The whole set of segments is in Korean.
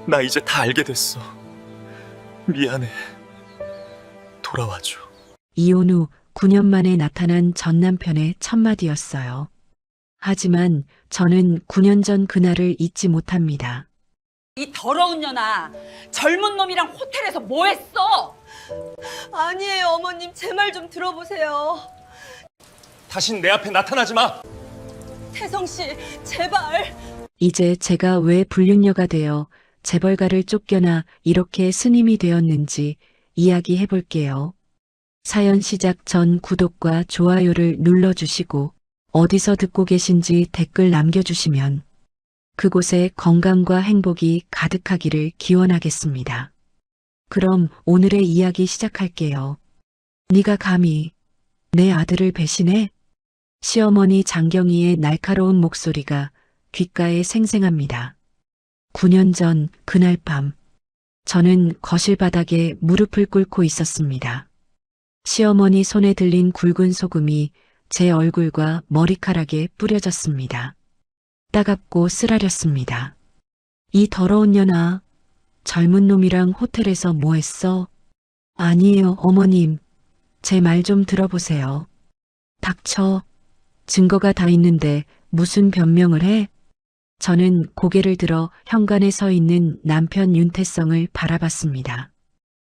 나 이제 다 알게 됐어. 미안해. 돌아와줘. 이혼 후 9년 만에 나타난 전 남편의 첫마디였어요. 하지만 저는 9년 전 그날을 잊지 못합니다. 이 더러운 년아, 젊은 놈이랑 호텔에서 뭐 했어? 아니에요, 어머님. 제 말 좀 들어보세요. 다신 내 앞에 나타나지 마. 태성 씨, 제발. 이제 제가 왜 불륜녀가 되어 재벌가를 쫓겨나 이렇게 스님이 되었는지 이야기해 볼게요. 사연 시작 전 구독과 좋아요를 눌러주시고 어디서 듣고 계신지 댓글 남겨주시면 그곳에 건강과 행복이 가득하기를 기원하겠습니다. 그럼 오늘의 이야기 시작할게요. 네가 감히 내 아들을 배신해? 시어머니 장경희의 날카로운 목소리가 귓가에 생생합니다. 9년 전 그날 밤 저는 거실 바닥에 무릎을 꿇고 있었습니다. 시어머니 손에 들린 굵은 소금이 제 얼굴과 머리카락에 뿌려졌습니다. 따갑고 쓰라렸습니다. 이 더러운 년아, 젊은 놈이랑 호텔에서 뭐 했어? 아니에요, 어머님. 제 말 좀 들어보세요. 닥쳐. 증거가 다 있는데 무슨 변명을 해? 저는 고개를 들어 현관에 서 있는 남편 윤태성을 바라봤습니다.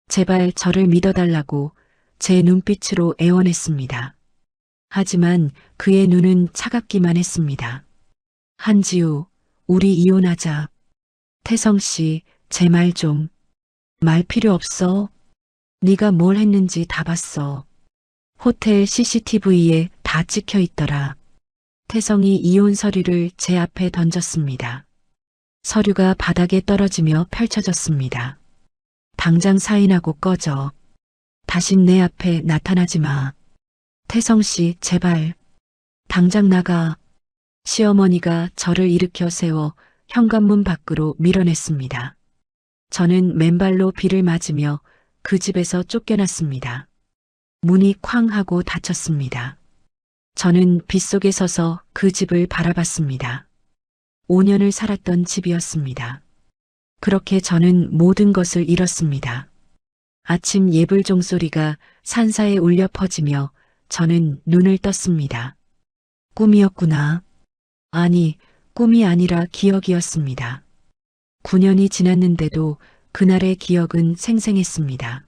제발 저를 믿어달라고 제 눈빛으로 애원했습니다. 하지만 그의 눈은 차갑기만 했습니다. 한지우, 우리 이혼하자. 태성 씨, 제 말 좀. 말 필요 없어. 네가 뭘 했는지 다 봤어. 호텔 CCTV에 다 찍혀 있더라. 태성이 이혼 서류를 제 앞에 던졌습니다. 서류가 바닥에 떨어지며 펼쳐졌습니다. 당장 사인하고 꺼져. 다신 내 앞에 나타나지 마. 태성 씨, 제발. 당장 나가. 시어머니가 저를 일으켜 세워 현관문 밖으로 밀어냈습니다. 저는 맨발로 비를 맞으며 그 집에서 쫓겨났습니다. 문이 쾅 하고 닫혔습니다. 저는 빗속에 서서 그 집을 바라봤습니다. 5년을 살았던 집이었습니다. 그렇게 저는 모든 것을 잃었습니다. 아침 예불 종소리가 산사에 울려 퍼지며 저는 눈을 떴습니다. 꿈이었구나. 아니, 꿈이 아니라 기억이었습니다. 9년이 지났는데도 그날의 기억은 생생했습니다.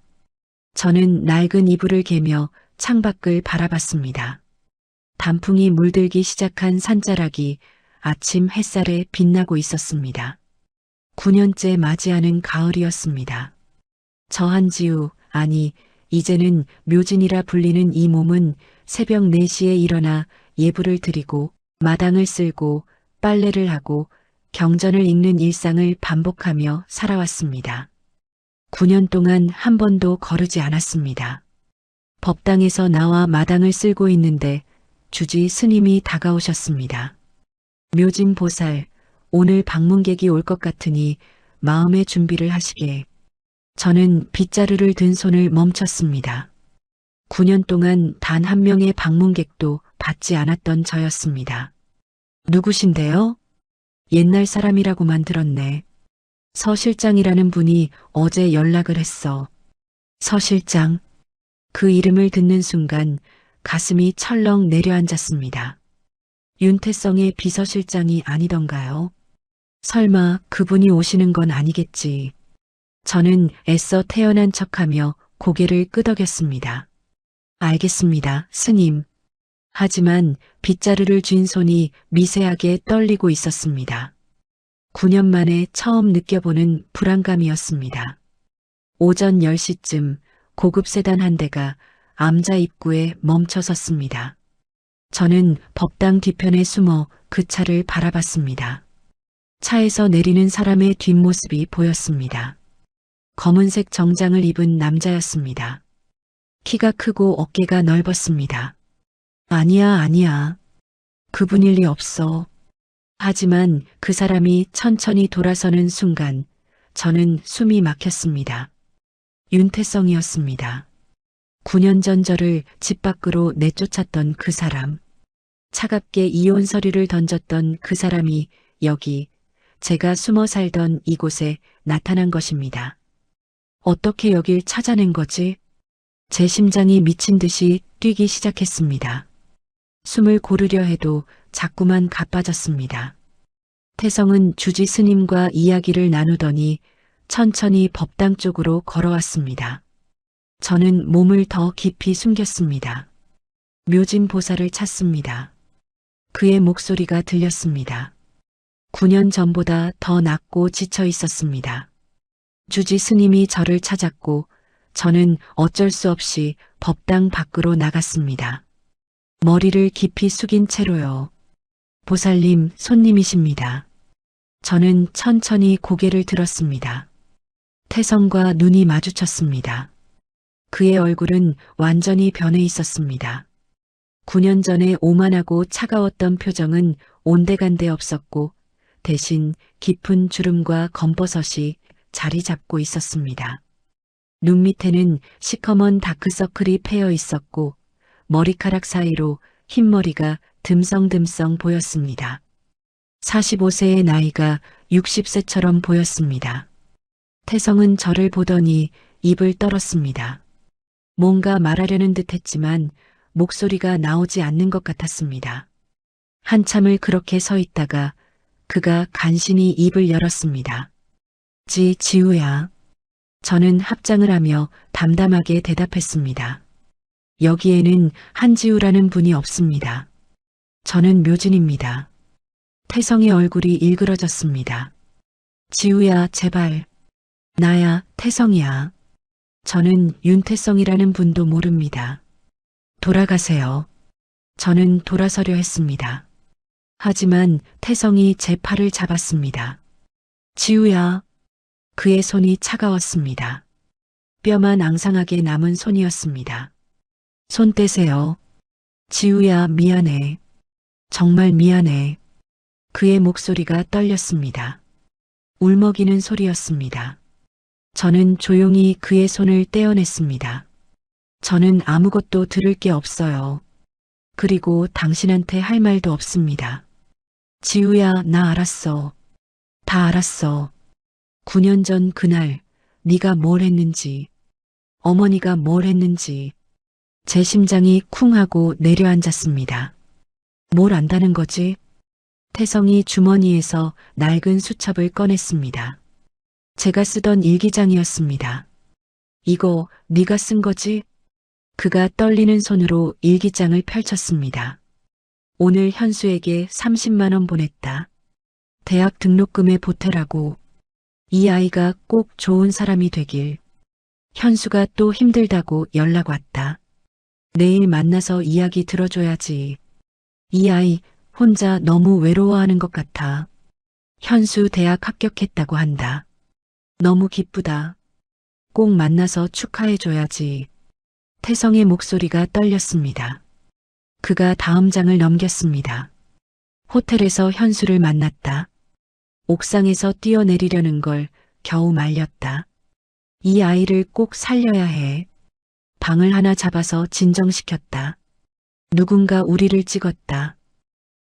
저는 낡은 이불을 개며 창밖을 바라봤습니다. 단풍이 물들기 시작한 산자락이 아침 햇살에 빛나고 있었습니다. 9년째 맞이하는 가을이었습니다. 저 한지우, 아니, 이제는 묘진이라 불리는 이 몸은 새벽 4시에 일어나 예불을 드리고 마당을 쓸고 빨래를 하고 경전을 읽는 일상을 반복하며 살아왔습니다. 9년 동안 한 번도 거르지 않았습니다. 법당에서 나와 마당을 쓸고 있는데 주지 스님이 다가오셨습니다. 묘진 보살, 오늘 방문객이 올 것 같으니 마음의 준비를 하시게. 저는 빗자루를 든 손을 멈췄습니다. 9년 동안 단 한 명의 방문객도 받지 않았던 저였습니다. 누구신데요? 옛날 사람이라고만 들었네. 서 실장이라는 분이 어제 연락을 했어. 서 실장. 그 이름을 듣는 순간 가슴이 철렁 내려앉았습니다. 윤태성의 비서실장이 아니던가요? 설마 그분이 오시는 건 아니겠지. 저는 애써 태어난 척하며 고개를 끄덕였습니다. 알겠습니다, 스님. 하지만 빗자루를 쥔 손이 미세하게 떨리고 있었습니다. 9년 만에 처음 느껴보는 불안감이었습니다. 오전 10시쯤 고급 세단 한 대가 암자 입구에 멈춰 섰습니다. 저는 법당 뒤편에 숨어 그 차를 바라봤습니다. 차에서 내리는 사람의 뒷모습이 보였습니다. 검은색 정장을 입은 남자였습니다. 키가 크고 어깨가 넓었습니다. 아니야. 그분일 리 없어. 하지만 그 사람이 천천히 돌아서는 순간 저는 숨이 막혔습니다. 윤태성이었습니다. 9년 전 저를 집 밖으로 내쫓았던 그 사람. 차갑게 이혼 서류를 던졌던 그 사람이 여기 제가 숨어 살던 이곳에 나타난 것입니다. 어떻게 여길 찾아낸 거지? 제 심장이 미친 듯이 뛰기 시작했습니다. 숨을 고르려 해도 자꾸만 가빠졌습니다. 태성은 주지 스님과 이야기를 나누더니 천천히 법당 쪽으로 걸어왔습니다. 저는 몸을 더 깊이 숨겼습니다. 묘진 보살을 찾습니다. 그의 목소리가 들렸습니다. 9년 전보다 더 낫고 지쳐 있었습니다. 주지 스님이 저를 찾았고 저는 어쩔 수 없이 법당 밖으로 나갔습니다. 머리를 깊이 숙인 채로요. 보살님, 손님이십니다. 저는 천천히 고개를 들었습니다. 태성과 눈이 마주쳤습니다. 그의 얼굴은 완전히 변해 있었습니다. 9년 전에 오만하고 차가웠던 표정은 온데간데 없었고 대신 깊은 주름과 검버섯이 자리 잡고 있었습니다. 눈 밑에는 시커먼 다크서클이 패여 있었고 머리카락 사이로 흰머리가 듬성듬성 보였습니다. 45세의 나이가 60세처럼 보였습니다. 태성은 저를 보더니 입을 떨었습니다. 뭔가 말하려는 듯 했지만 목소리가 나오지 않는 것 같았습니다. 한참을 그렇게 서 있다가 그가 간신히 입을 열었습니다. 지우야. 저는 합장을 하며 담담하게 대답했습니다. 여기에는 한지우라는 분이 없습니다. 저는 묘진입니다. 태성의 얼굴이 일그러졌습니다. 지우야, 제발. 나야, 태성이야. 저는 윤태성이라는 분도 모릅니다. 돌아가세요. 저는 돌아서려 했습니다. 하지만 태성이 제 팔을 잡았습니다. 지우야. 그의 손이 차가웠습니다. 뼈만 앙상하게 남은 손이었습니다. 손 떼세요. 지우야, 미안해. 정말 미안해. 그의 목소리가 떨렸습니다. 울먹이는 소리였습니다. 저는 조용히 그의 손을 떼어냈습니다. 저는 아무것도 들을 게 없어요. 그리고 당신한테 할 말도 없습니다. 지우야, 나 알았어. 다 알았어. 9년 전 그날 네가 뭘 했는지, 어머니가 뭘 했는지. 제 심장이 쿵 하고 내려앉았습니다. 뭘 안다는 거지? 태성이 주머니에서 낡은 수첩을 꺼냈습니다. 제가 쓰던 일기장이었습니다. 이거 네가 쓴 거지? 그가 떨리는 손으로 일기장을 펼쳤습니다. 오늘 현수에게 30만 원 보냈다. 대학 등록금에 보태라고. 이 아이가 꼭 좋은 사람이 되길. 현수가 또 힘들다고 연락 왔다. 내일 만나서 이야기 들어줘야지. 이 아이 혼자 너무 외로워하는 것 같아. 현수 대학 합격했다고 한다. 너무 기쁘다. 꼭 만나서 축하해줘야지. 태성의 목소리가 떨렸습니다. 그가 다음 장을 넘겼습니다. 호텔에서 현수를 만났다. 옥상에서 뛰어내리려는 걸 겨우 말렸다. 이 아이를 꼭 살려야 해. 방을 하나 잡아서 진정시켰다. 누군가 우리를 찍었다.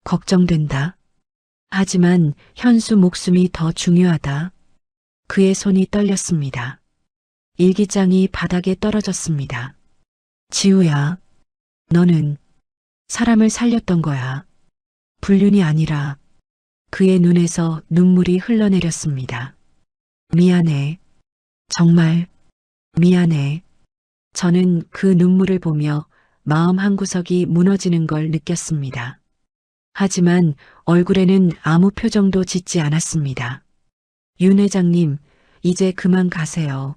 걱정된다. 하지만 현수 목숨이 더 중요하다. 그의 손이 떨렸습니다. 일기장이 바닥에 떨어졌습니다. 지우야, 너는 사람을 살렸던 거야. 불륜이 아니라. 그의 눈에서 눈물이 흘러내렸습니다. 미안해. 정말 미안해. 저는 그 눈물을 보며 마음 한구석이 무너지는 걸 느꼈습니다. 하지만 얼굴에는 아무 표정도 짓지 않았습니다. 윤 회장님, 이제 그만 가세요.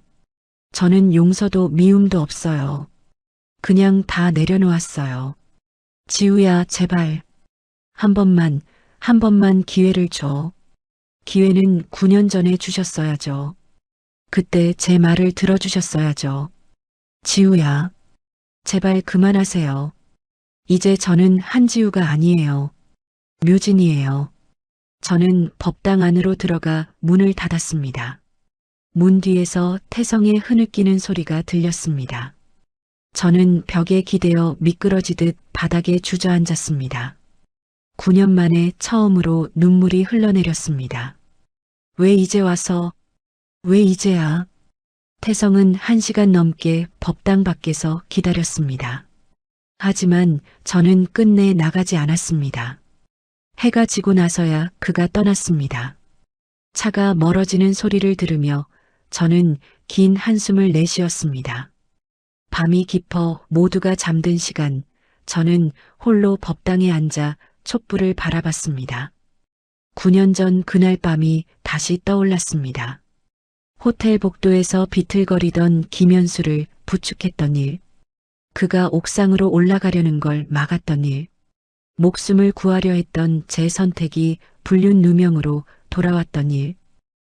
저는 용서도 미움도 없어요. 그냥 다 내려놓았어요. 지우야, 제발. 한 번만 기회를 줘. 기회는 9년 전에 주셨어야죠. 그때 제 말을 들어주셨어야죠. 지우야, 제발 그만하세요. 이제 저는 한지우가 아니에요. 묘진이에요. 저는 법당 안으로 들어가 문을 닫았습니다. 문 뒤에서 태성의 흐느끼는 소리가 들렸습니다. 저는 벽에 기대어 미끄러지듯 바닥에 주저앉았습니다. 9년 만에 처음으로 눈물이 흘러내렸습니다. 왜 이제 와서, 왜 이제야? 태성은 1시간 넘게 법당 밖에서 기다렸습니다. 하지만 저는 끝내 나가지 않았습니다. 해가 지고 나서야 그가 떠났습니다. 차가 멀어지는 소리를 들으며 저는 긴 한숨을 내쉬었습니다. 밤이 깊어 모두가 잠든 시간, 저는 홀로 법당에 앉아 촛불을 바라봤습니다. 9년 전 그날 밤이 다시 떠올랐습니다. 호텔 복도에서 비틀거리던 김현수를 부축했던 일, 그가 옥상으로 올라가려는 걸 막았던 일, 목숨을 구하려 했던 제 선택이 불륜 누명으로 돌아왔던 일.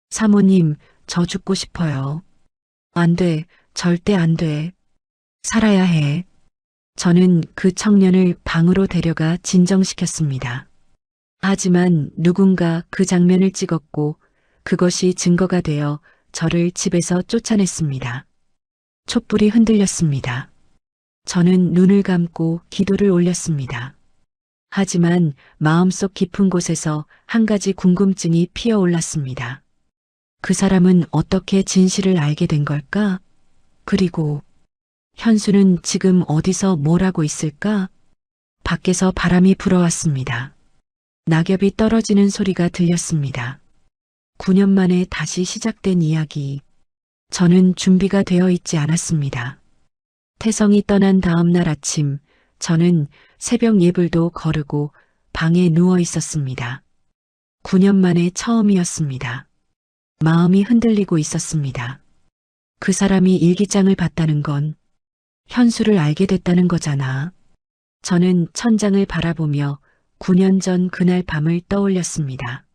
사모님, 저 죽고 싶어요. 안 돼, 절대 안 돼. 살아야 해. 저는 그 청년을 방으로 데려가 진정시켰습니다. 하지만 누군가 그 장면을 찍었고 그것이 증거가 되어 저를 집에서 쫓아냈습니다. 촛불이 흔들렸습니다. 저는 눈을 감고 기도를 올렸습니다. 하지만 마음속 깊은 곳에서 한 가지 궁금증이 피어올랐습니다. 그 사람은 어떻게 진실을 알게 된 걸까? 그리고 현수는 지금 어디서 뭘 하고 있을까? 밖에서 바람이 불어왔습니다. 낙엽이 떨어지는 소리가 들렸습니다. 9년 만에 다시 시작된 이야기. 저는 준비가 되어 있지 않았습니다. 태성이 떠난 다음 날 아침, 저는 새벽 예불도 거르고 방에 누워 있었습니다. 9년 만에 처음이었습니다. 마음이 흔들리고 있었습니다. 그 사람이 일기장을 봤다는 건 현수를 알게 됐다는 거잖아. 저는 천장을 바라보며 9년 전 그날 밤을 떠올렸습니다.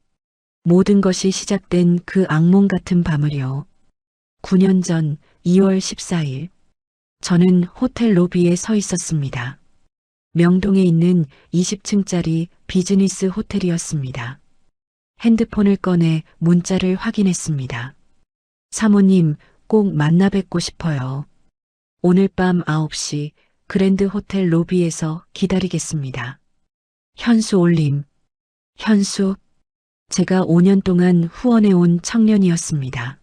모든 것이 시작된 그 악몽 같은 밤을요. 9년 전 2월 14일, 저는 호텔 로비에 서 있었습니다. 명동에 있는 20층짜리 비즈니스 호텔이었습니다. 핸드폰을 꺼내 문자를 확인했습니다. 사모님, 꼭 만나 뵙고 싶어요. 오늘 밤 9시 그랜드 호텔 로비에서 기다리겠습니다. 현수 올림. 현수. 제가 5년 동안 후원해온 청년이었습니다.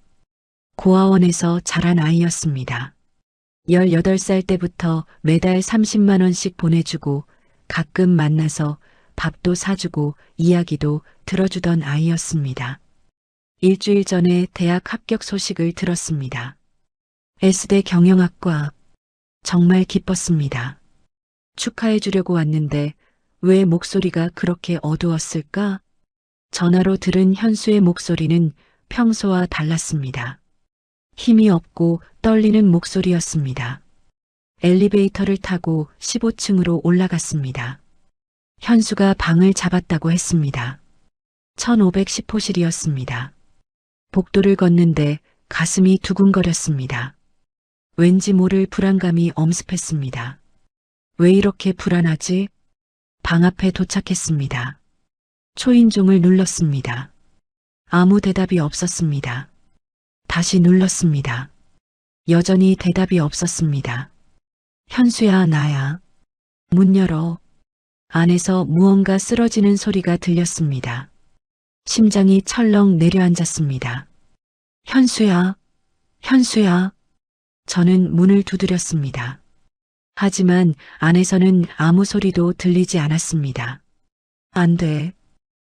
고아원에서 자란 아이였습니다. 18살 때부터 매달 30만 원씩 보내주고 가끔 만나서 밥도 사주고 이야기도 들어주던 아이였습니다. 일주일 전에 대학 합격 소식을 들었습니다. S대 경영학과. 정말 기뻤습니다. 축하해 주려고 왔는데 왜 목소리가 그렇게 어두웠을까? 전화로 들은 현수의 목소리는 평소와 달랐습니다. 힘이 없고 떨리는 목소리였습니다. 엘리베이터를 타고 15층으로 올라갔습니다. 현수가 방을 잡았다고 했습니다. 1510호실이었습니다. 복도를 걷는데 가슴이 두근거렸습니다. 왠지 모를 불안감이 엄습했습니다. 왜 이렇게 불안하지? 방 앞에 도착했습니다. 초인종을 눌렀습니다. 아무 대답이 없었습니다. 다시 눌렀습니다. 여전히 대답이 없었습니다. 현수야, 나야. 문 열어. 안에서 무언가 쓰러지는 소리가 들렸습니다. 심장이 철렁 내려앉았습니다. 현수야, 현수야. 저는 문을 두드렸습니다. 하지만 안에서는 아무 소리도 들리지 않았습니다. 안 돼.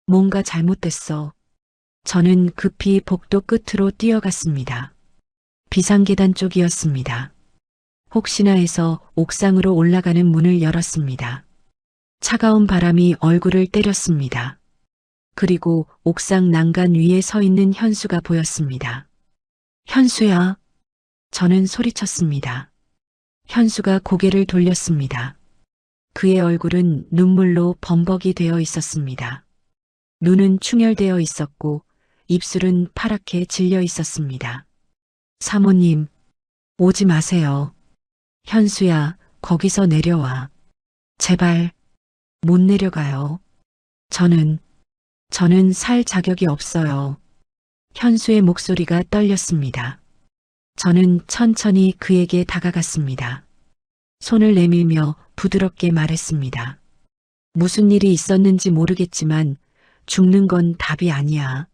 뭔가 잘못됐어. 저는 급히 복도 끝으로 뛰어갔습니다. 비상계단 쪽이었습니다. 혹시나 해서 옥상으로 올라가는 문을 열었습니다. 차가운 바람이 얼굴을 때렸습니다. 그리고 옥상 난간 위에 서 있는 현수가 보였습니다. 현수야. 저는 소리쳤습니다. 현수가 고개를 돌렸습니다. 그의 얼굴은 눈물로 범벅이 되어 있었습니다. 눈은 충혈되어 있었고 입술은 파랗게 질려 있었습니다. 사모님, 오지 마세요. 현수야, 거기서 내려와. 제발, 못 내려가요. 저는 살 자격이 없어요. 현수의 목소리가 떨렸습니다. 저는 천천히 그에게 다가갔습니다. 손을 내밀며 부드럽게 말했습니다. 무슨 일이 있었는지 모르겠지만 죽는 건 답이 아니야.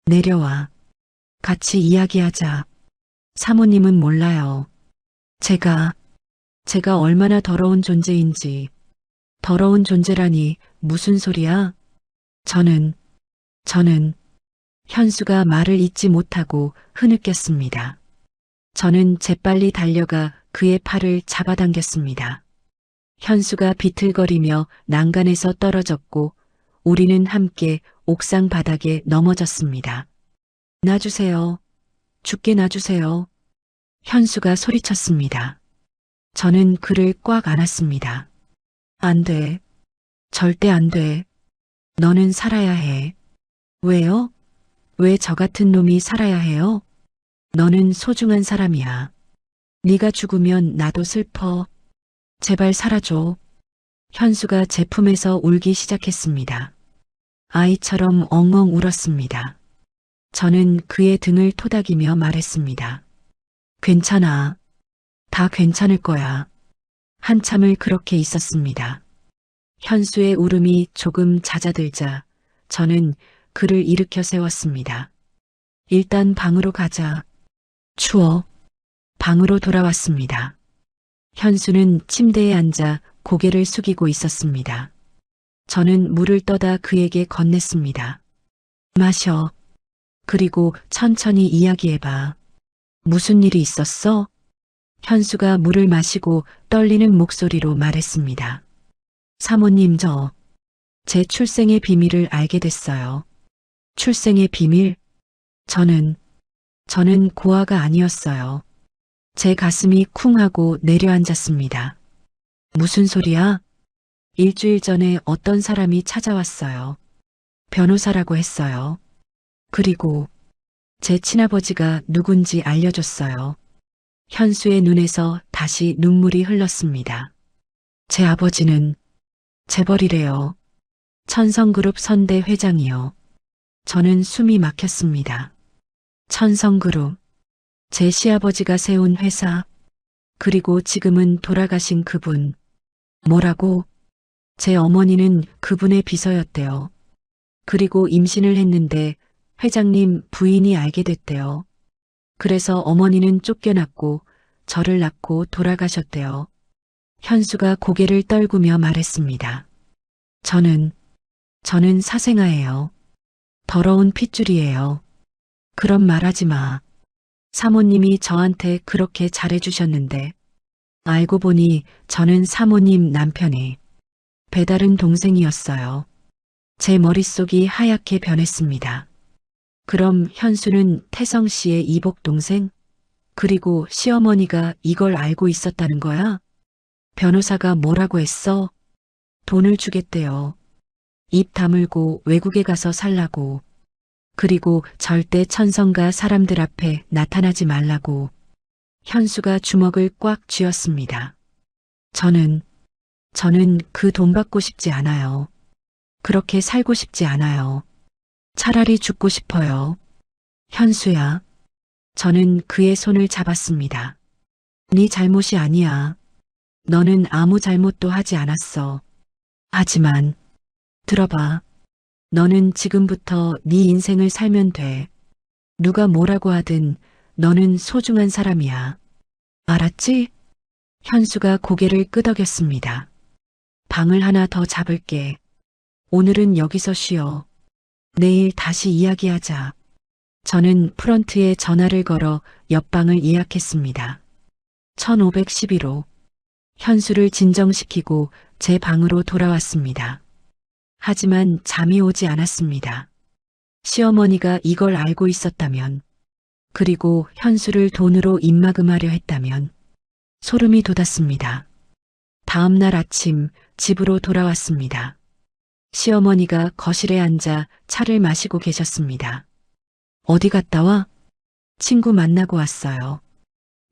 내려와. 같이 이야기하자. 사모님은 몰라요. 제가 얼마나 더러운 존재인지. 더러운 존재라니 무슨 소리야? 저는 현수가 말을 잇지 못하고 흐느꼈습니다. 저는 재빨리 달려가 그의 팔을 잡아당겼습니다. 현수가 비틀거리며 난간에서 떨어졌고 우리는 함께 옥상 바닥에 넘어졌습니다. 놔주세요. 죽게 놔주세요. 현수가 소리쳤습니다. 저는 그를 꽉 안았습니다. 안 돼. 절대 안 돼. 너는 살아야 해. 왜요? 왜 저 같은 놈이 살아야 해요? 너는 소중한 사람이야. 네가 죽으면 나도 슬퍼. 제발 살아줘. 현수가 제 품에서 울기 시작했습니다. 아이처럼 엉엉 울었습니다. 저는 그의 등을 토닥이며 말했습니다. 괜찮아. 다 괜찮을 거야. 한참을 그렇게 있었습니다. 현수의 울음이 조금 잦아들자 저는 그를 일으켜 세웠습니다. 일단 방으로 가자. 추워. 방으로 돌아왔습니다. 현수는 침대에 앉아 고개를 숙이고 있었습니다. 저는 물을 떠다 그에게 건넸습니다. 마셔. 그리고 천천히 이야기해봐. 무슨 일이 있었어? 현수가 물을 마시고 떨리는 목소리로 말했습니다. 사모님, 제 출생의 비밀을 알게 됐어요. 출생의 비밀? 저는 고아가 아니었어요. 제 가슴이 쿵 하고 내려앉았습니다. 무슨 소리야? 일주일 전에 어떤 사람이 찾아왔어요. 변호사라고 했어요. 그리고 제 친아버지가 누군지 알려줬어요. 현수의 눈에서 다시 눈물이 흘렀습니다. 제 아버지는 재벌이래요. 천성그룹 선대 회장이요. 저는 숨이 막혔습니다. 천성그룹, 제 시아버지가 세운 회사, 그리고 지금은 돌아가신 그분. 뭐라고? 제 어머니는 그분의 비서였대요. 그리고 임신을 했는데 회장님 부인이 알게 됐대요. 그래서 어머니는 쫓겨났고 저를 낳고 돌아가셨대요. 현수가 고개를 떨구며 말했습니다. 저는 사생아예요. 더러운 핏줄이에요. 그런 말하지 마. 사모님이 저한테 그렇게 잘해주셨는데 알고 보니 저는 사모님 남편의 배다른 동생이었어요. 제 머릿속이 하얗게 변했습니다. 그럼 현수는 태성 씨의 이복 동생? 그리고 시어머니가 이걸 알고 있었다는 거야? 변호사가 뭐라고 했어? 돈을 주겠대요. 입 다물고 외국에 가서 살라고. 그리고 절대 천성가 사람들 앞에 나타나지 말라고. 현수가 주먹을 꽉 쥐었습니다. 저는 그 돈 받고 싶지 않아요. 그렇게 살고 싶지 않아요. 차라리 죽고 싶어요. 현수야. 저는 그의 손을 잡았습니다. 네 잘못이 아니야. 너는 아무 잘못도 하지 않았어. 하지만 들어봐. 너는 지금부터 네 인생을 살면 돼. 누가 뭐라고 하든 너는 소중한 사람이야. 알았지? 현수가 고개를 끄덕였습니다. 방을 하나 더 잡을게. 오늘은 여기서 쉬어. 내일 다시 이야기하자. 저는 프런트에 전화를 걸어 옆방을 예약했습니다. 1511호. 현수를 진정시키고 제 방으로 돌아왔습니다. 하지만 잠이 오지 않았습니다. 시어머니가 이걸 알고 있었다면, 그리고 현수를 돈으로 입막음하려 했다면 소름이 돋았습니다. 다음 날 아침 집으로 돌아왔습니다. 시어머니가 거실에 앉아 차를 마시고 계셨습니다. 어디 갔다 와? 친구 만나고 왔어요.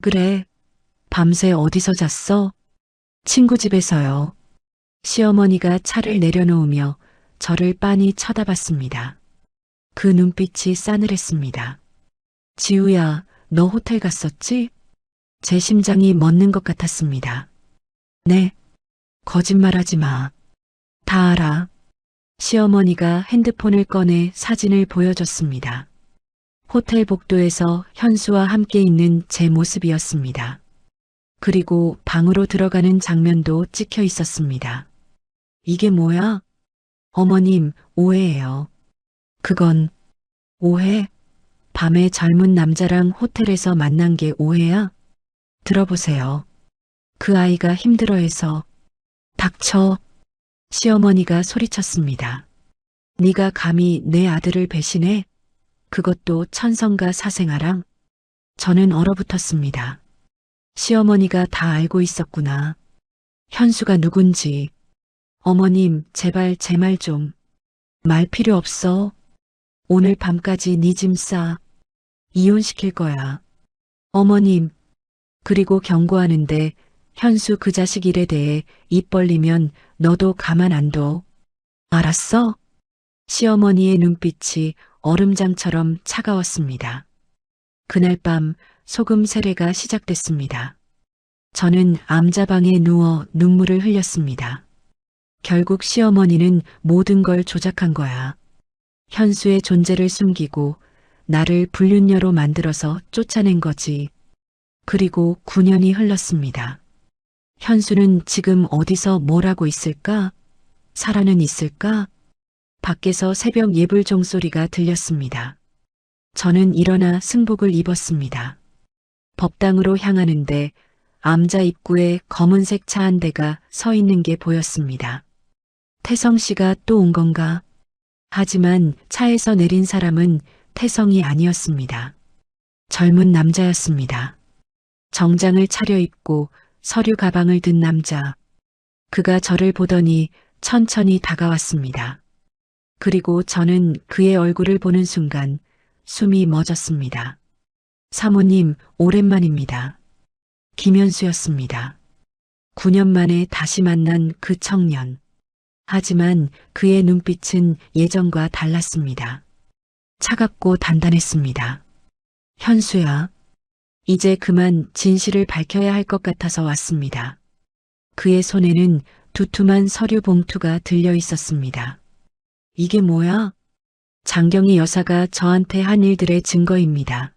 그래. 밤새 어디서 잤어? 친구 집에서요. 시어머니가 차를 내려놓으며 저를 빤히 쳐다봤습니다. 그 눈빛이 싸늘했습니다. 지우야, 너 호텔 갔었지? 제 심장이 멎는 것 같았습니다. 네. 거짓말하지 마. 다 알아. 시어머니가 핸드폰을 꺼내 사진을 보여줬습니다. 호텔 복도에서 현수와 함께 있는 제 모습이었습니다. 그리고 방으로 들어가는 장면도 찍혀 있었습니다. 이게 뭐야? 어머님, 오해예요. 그건 오해? 밤에 젊은 남자랑 호텔에서 만난 게 오해야? 들어보세요. 그 아이가 힘들어해서. 닥쳐. 시어머니가 소리쳤습니다. 네가 감히 내 아들을 배신해? 그것도 천성과 사생아랑? 저는 얼어붙었습니다. 시어머니가 다 알고 있었구나. 현수가 누군지. 어머님, 제발 제 말 좀. 말 필요 없어. 오늘 밤까지 네 짐 싸. 이혼시킬 거야. 어머님. 그리고 경고하는데 현수 그 자식 일에 대해 입 벌리면 너도 가만 안 둬. 알았어? 시어머니의 눈빛이 얼음장처럼 차가웠습니다. 그날 밤 소금 세례가 시작됐습니다. 저는 암자방에 누워 눈물을 흘렸습니다. 결국 시어머니는 모든 걸 조작한 거야. 현수의 존재를 숨기고 나를 불륜녀로 만들어서 쫓아낸 거지. 그리고 9년이 흘렀습니다. 현수는 지금 어디서 뭘 하고 있을까? 살아는 있을까? 밖에서 새벽 예불 종소리가 들렸습니다. 저는 일어나 승복을 입었습니다. 법당으로 향하는데 암자 입구에 검은색 차 한 대가 서 있는 게 보였습니다. 태성 씨가 또 온 건가? 하지만 차에서 내린 사람은 태성이 아니었습니다. 젊은 남자였습니다. 정장을 차려입고 서류 가방을 든 남자. 그가 저를 보더니 천천히 다가왔습니다. 그리고 저는 그의 얼굴을 보는 순간 숨이 멎었습니다. 사모님, 오랜만입니다. 김현수였습니다. 9년 만에 다시 만난 그 청년. 하지만 그의 눈빛은 예전과 달랐습니다. 차갑고 단단했습니다. 현수야, 이제 그만 진실을 밝혀야 할 것 같아서 왔습니다. 그의 손에는 두툼한 서류 봉투가 들려 있었습니다. 이게 뭐야? 장경희 여사가 저한테 한 일들의 증거입니다.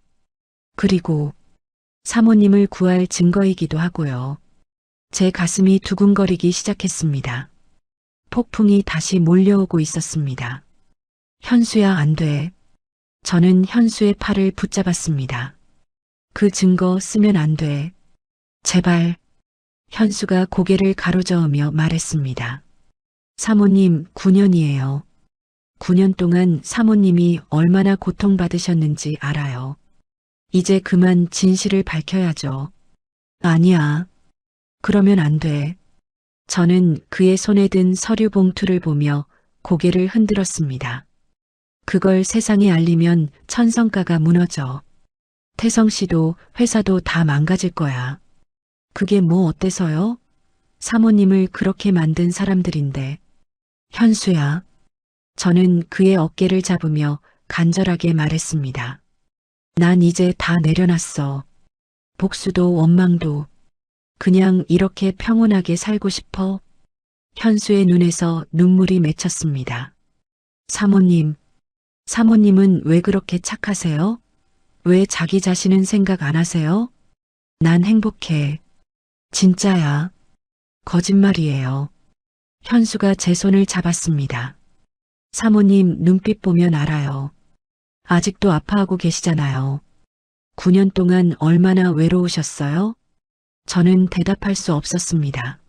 그리고 사모님을 구할 증거이기도 하고요. 제 가슴이 두근거리기 시작했습니다. 폭풍이 다시 몰려오고 있었습니다. 현수야, 안 돼. 저는 현수의 팔을 붙잡았습니다. 그 증거 쓰면 안 돼. 제발. 현수가 고개를 가로저으며 말했습니다. 사모님, 9년이에요. 9년 동안 사모님이 얼마나 고통받으셨는지 알아요. 이제 그만 진실을 밝혀야죠. 아니야. 그러면 안 돼. 저는 그의 손에 든 서류 봉투를 보며 고개를 흔들었습니다. 그걸 세상에 알리면 천성가가 무너져. 태성 씨도 회사도 다 망가질 거야. 그게 뭐 어때서요? 사모님을 그렇게 만든 사람들인데. 현수야. 저는 그의 어깨를 잡으며 간절하게 말했습니다. 난 이제 다 내려놨어. 복수도 원망도. 그냥 이렇게 평온하게 살고 싶어. 현수의 눈에서 눈물이 맺혔습니다. 사모님, 사모님은 왜 그렇게 착하세요? 왜 자기 자신은 생각 안 하세요? 난 행복해. 진짜야. 거짓말이에요. 현수가 제 손을 잡았습니다. 사모님 눈빛 보면 알아요. 아직도 아파하고 계시잖아요. 9년 동안 얼마나 외로우셨어요? 저는 대답할 수 없었습니다.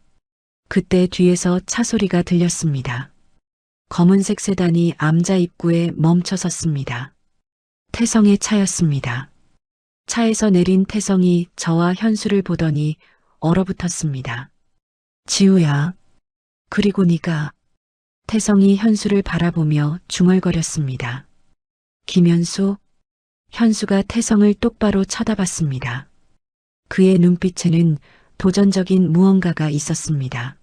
그때 뒤에서 차 소리가 들렸습니다. 검은색 세단이 암자 입구에 멈춰 섰습니다. 태성의 차였습니다. 차에서 내린 태성이 저와 현수를 보더니 얼어붙었습니다. 지우야. 그리고 네가. 태성이 현수를 바라보며 중얼거렸습니다. 김현수. 현수가 태성을 똑바로 쳐다봤습니다. 그의 눈빛에는 도전적인 무언가가 있었습니다.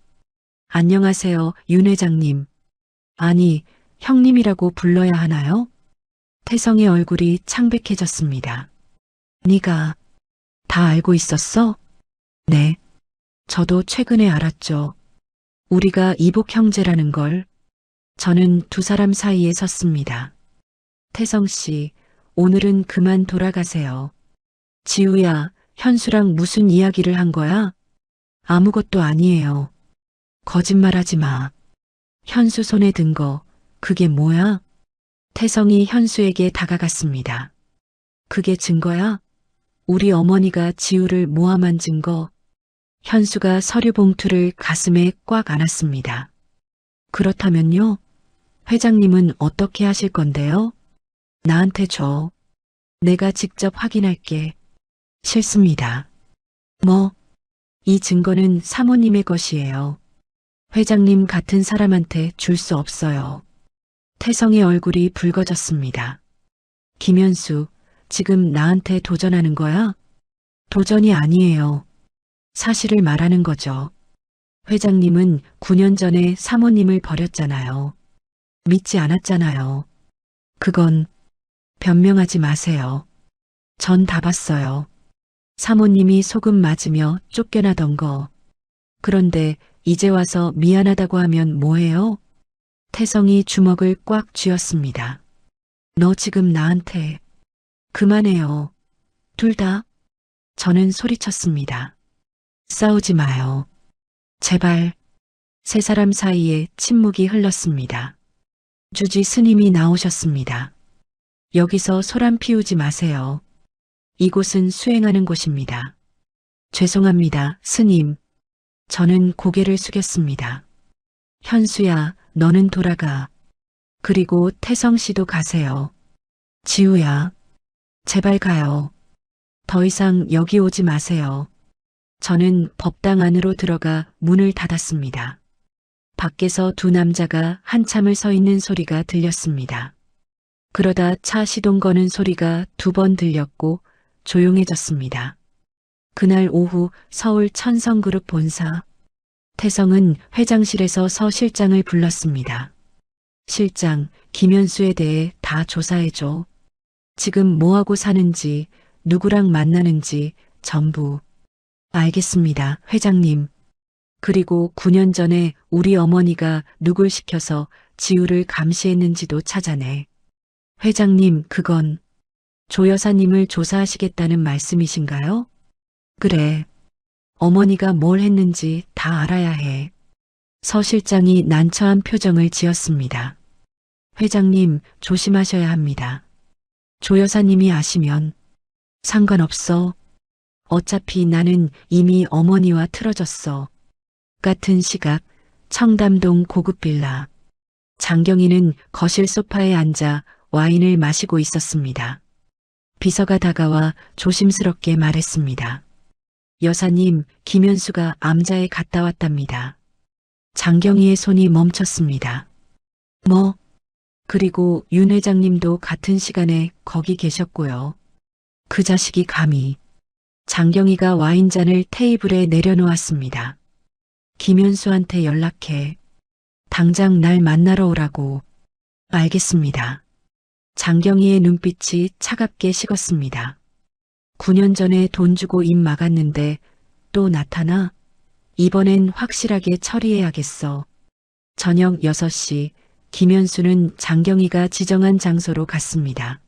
안녕하세요, 윤 회장님. 아니, 형님이라고 불러야 하나요? 태성의 얼굴이 창백해졌습니다. 네가 다 알고 있었어? 네. 저도 최근에 알았죠. 우리가 이복 형제라는 걸. 저는 두 사람 사이에 섰습니다. 태성 씨, 오늘은 그만 돌아가세요. 지우야, 현수랑 무슨 이야기를 한 거야? 아무것도 아니에요. 거짓말하지 마. 현수 손에 든 거, 그게 뭐야? 태성이 현수에게 다가갔습니다. 그게 증거야? 우리 어머니가 지우를 모함한 증거. 현수가 서류 봉투를 가슴에 꽉 안았습니다. 그렇다면요? 회장님은 어떻게 하실 건데요? 나한테 줘. 내가 직접 확인할게. 싫습니다. 뭐? 이 증거는 사모님의 것이에요. 회장님 같은 사람한테 줄 수 없어요. 태성의 얼굴이 붉어졌습니다. 김현수, 지금 나한테 도전하는 거야? 도전이 아니에요. 사실을 말하는 거죠. 회장님은 9년 전에 사모님을 버렸잖아요. 믿지 않았잖아요. 그건 변명하지 마세요. 전 다 봤어요. 사모님이 소금 맞으며 쫓겨나던 거. 그런데 이제 와서 미안하다고 하면 뭐해요? 태성이 주먹을 꽉 쥐었습니다. 너 지금 나한테. 그만해요. 둘 다. 저는 소리쳤습니다. 싸우지 마요. 제발. 세 사람 사이에 침묵이 흘렀습니다. 주지 스님이 나오셨습니다. 여기서 소란 피우지 마세요. 이곳은 수행하는 곳입니다. 죄송합니다, 스님. 저는 고개를 숙였습니다. 현수야, 너는 돌아가. 그리고 태성 씨도 가세요. 지우야, 제발 가요. 더 이상 여기 오지 마세요. 저는 법당 안으로 들어가 문을 닫았습니다. 밖에서 두 남자가 한참을 서 있는 소리가 들렸습니다. 그러다 차 시동 거는 소리가 2번 들렸고 조용해졌습니다. 그날 오후 서울 천성그룹 본사. 태성은 회장실에서 서 실장을 불렀습니다. 실장, 김현수에 대해 다 조사해줘. 지금 뭐하고 사는지, 누구랑 만나는지 전부. 알겠습니다, 회장님. 그리고 9년 전에 우리 어머니가 누굴 시켜서 지우를 감시했는지도 찾아내. 회장님, 그건 조 여사님을 조사하시겠다는 말씀이신가요? 그래. 어머니가 뭘 했는지 다 알아야 해. 서 실장이 난처한 표정을 지었습니다. 회장님, 조심하셔야 합니다. 조 여사님이 아시면 상관없어. 어차피 나는 이미 어머니와 틀어졌어. 같은 시각 청담동 고급 빌라. 장경희는 거실 소파에 앉아 와인을 마시고 있었습니다. 비서가 다가와 조심스럽게 말했습니다. 여사님, 김현수가 암자에 갔다 왔답니다. 장경희의 손이 멈췄습니다. 뭐? 그리고 윤 회장님도 같은 시간에 거기 계셨고요. 그 자식이 감히. 장경희가 와인잔을 테이블에 내려놓았습니다. 김현수한테 연락해. 당장 날 만나러 오라고. 알겠습니다. 장경희의 눈빛이 차갑게 식었습니다. 9년 전에 돈 주고 입 막았는데 또 나타나? 이번엔 확실하게 처리해야겠어. 저녁 6시 김현수는 장경희가 지정한 장소로 갔습니다.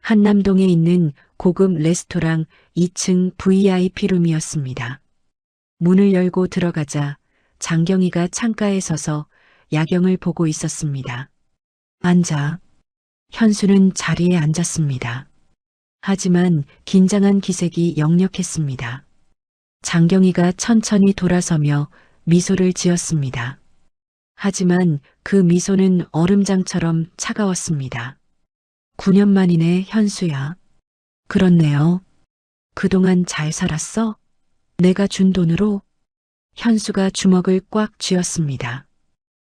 한남동에 있는 고급 레스토랑 2층 VIP룸이었습니다. 문을 열고 들어가자 장경희가 창가에 서서 야경을 보고 있었습니다. 앉아. 현수는 자리에 앉았습니다. 하지만 긴장한 기색이 역력했습니다. 장경희가 천천히 돌아서며 미소를 지었습니다. 하지만 그 미소는 얼음장처럼 차가웠습니다. 9년 만이네, 현수야. 그렇네요. 그동안 잘 살았어? 내가 준 돈으로? 현수가 주먹을 꽉 쥐었습니다.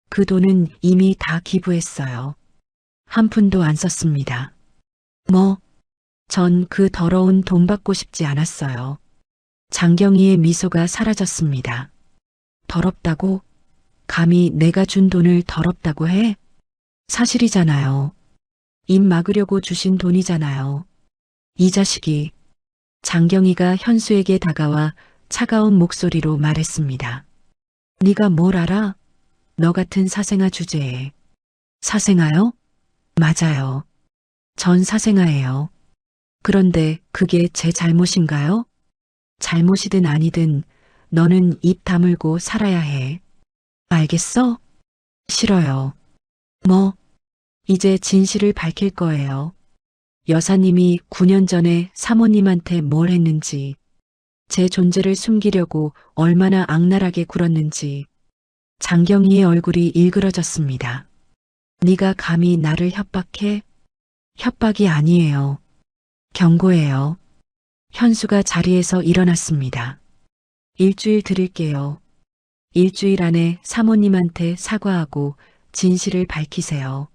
그 돈은 이미 다 기부했어요. 한 푼도 안 썼습니다. 뭐? 전 그 더러운 돈 받고 싶지 않았어요. 장경희의 미소가 사라졌습니다. 더럽다고? 감히 내가 준 돈을 더럽다고 해? 사실이잖아요. 입 막으려고 주신 돈이잖아요. 이 자식이. 장경희가 현수에게 다가와 차가운 목소리로 말했습니다. 네가 뭘 알아? 너 같은 사생아 주제에. 사생아요? 맞아요. 전 사생아예요. 그런데 그게 제 잘못인가요? 잘못이든 아니든 너는 입 다물고 살아야 해. 알겠어? 싫어요. 뭐, 이제 진실을 밝힐 거예요. 여사님이 9년 전에 사모님한테 뭘 했는지, 제 존재를 숨기려고 얼마나 악랄하게 굴었는지. 장경희의 얼굴이 일그러졌습니다. 네가 감히 나를 협박해? 협박이 아니에요. 경고예요. 현수가 자리에서 일어났습니다. 일주일 드릴게요. 일주일 안에 사모님한테 사과하고 진실을 밝히세요.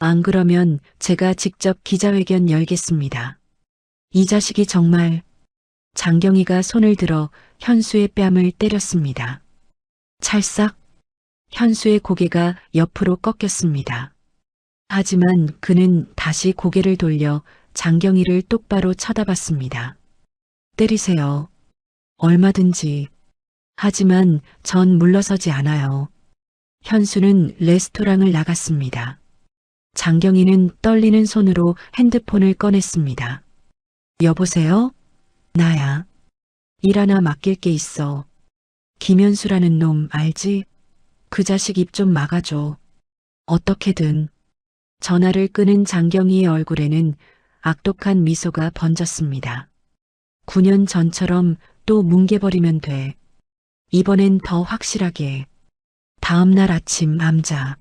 안 그러면 제가 직접 기자회견 열겠습니다. 이 자식이 정말. 장경희가 손을 들어 현수의 뺨을 때렸습니다. 찰싹. 현수의 고개가 옆으로 꺾였습니다. 하지만 그는 다시 고개를 돌려 장경희를 똑바로 쳐다봤습니다. 때리세요. 얼마든지. 하지만 전 물러서지 않아요. 현수는 레스토랑을 나갔습니다. 장경희는 떨리는 손으로 핸드폰을 꺼냈습니다. 여보세요? 나야. 일 하나 맡길 게 있어. 김현수라는 놈 알지? 그 자식 입 좀 막아줘. 어떻게든. 전화를 끄는 장경희의 얼굴에는 악독한 미소가 번졌습니다. 9년 전처럼 또 뭉개버리면 돼. 이번엔 더 확실하게. 다음 날 아침 암자.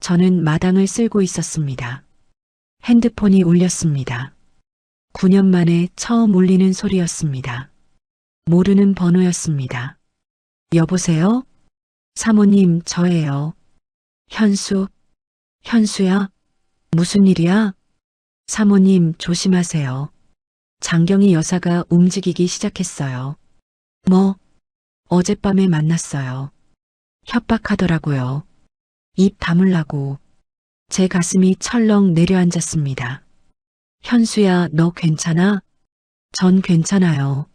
저는 마당을 쓸고 있었습니다. 핸드폰이 울렸습니다. 9년 만에 처음 울리는 소리였습니다. 모르는 번호였습니다. 여보세요? 사모님, 저예요. 현수. 현수야? 무슨 일이야? 사모님, 조심하세요. 장경희 여사가 움직이기 시작했어요. 뭐? 어젯밤에 만났어요. 협박하더라고요. 입 다물라고. 제 가슴이 철렁 내려앉았습니다. 현수야, 너 괜찮아? 전 괜찮아요.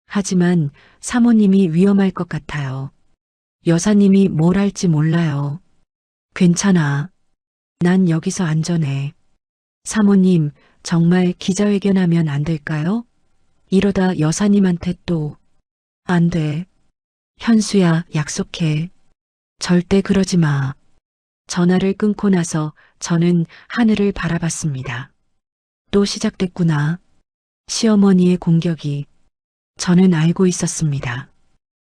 하지만 사모님이 위험할 것 같아요. 여사님이 뭘 할지 몰라요. 괜찮아. 난 여기서 안전해. 사모님, 정말 기자회견하면 안 될까요? 이러다 여사님한테 또. 안 돼. 현수야, 약속해. 절대 그러지 마. 전화를 끊고 나서 저는 하늘을 바라봤습니다. 또 시작됐구나. 시어머니의 공격이. 저는 알고 있었습니다.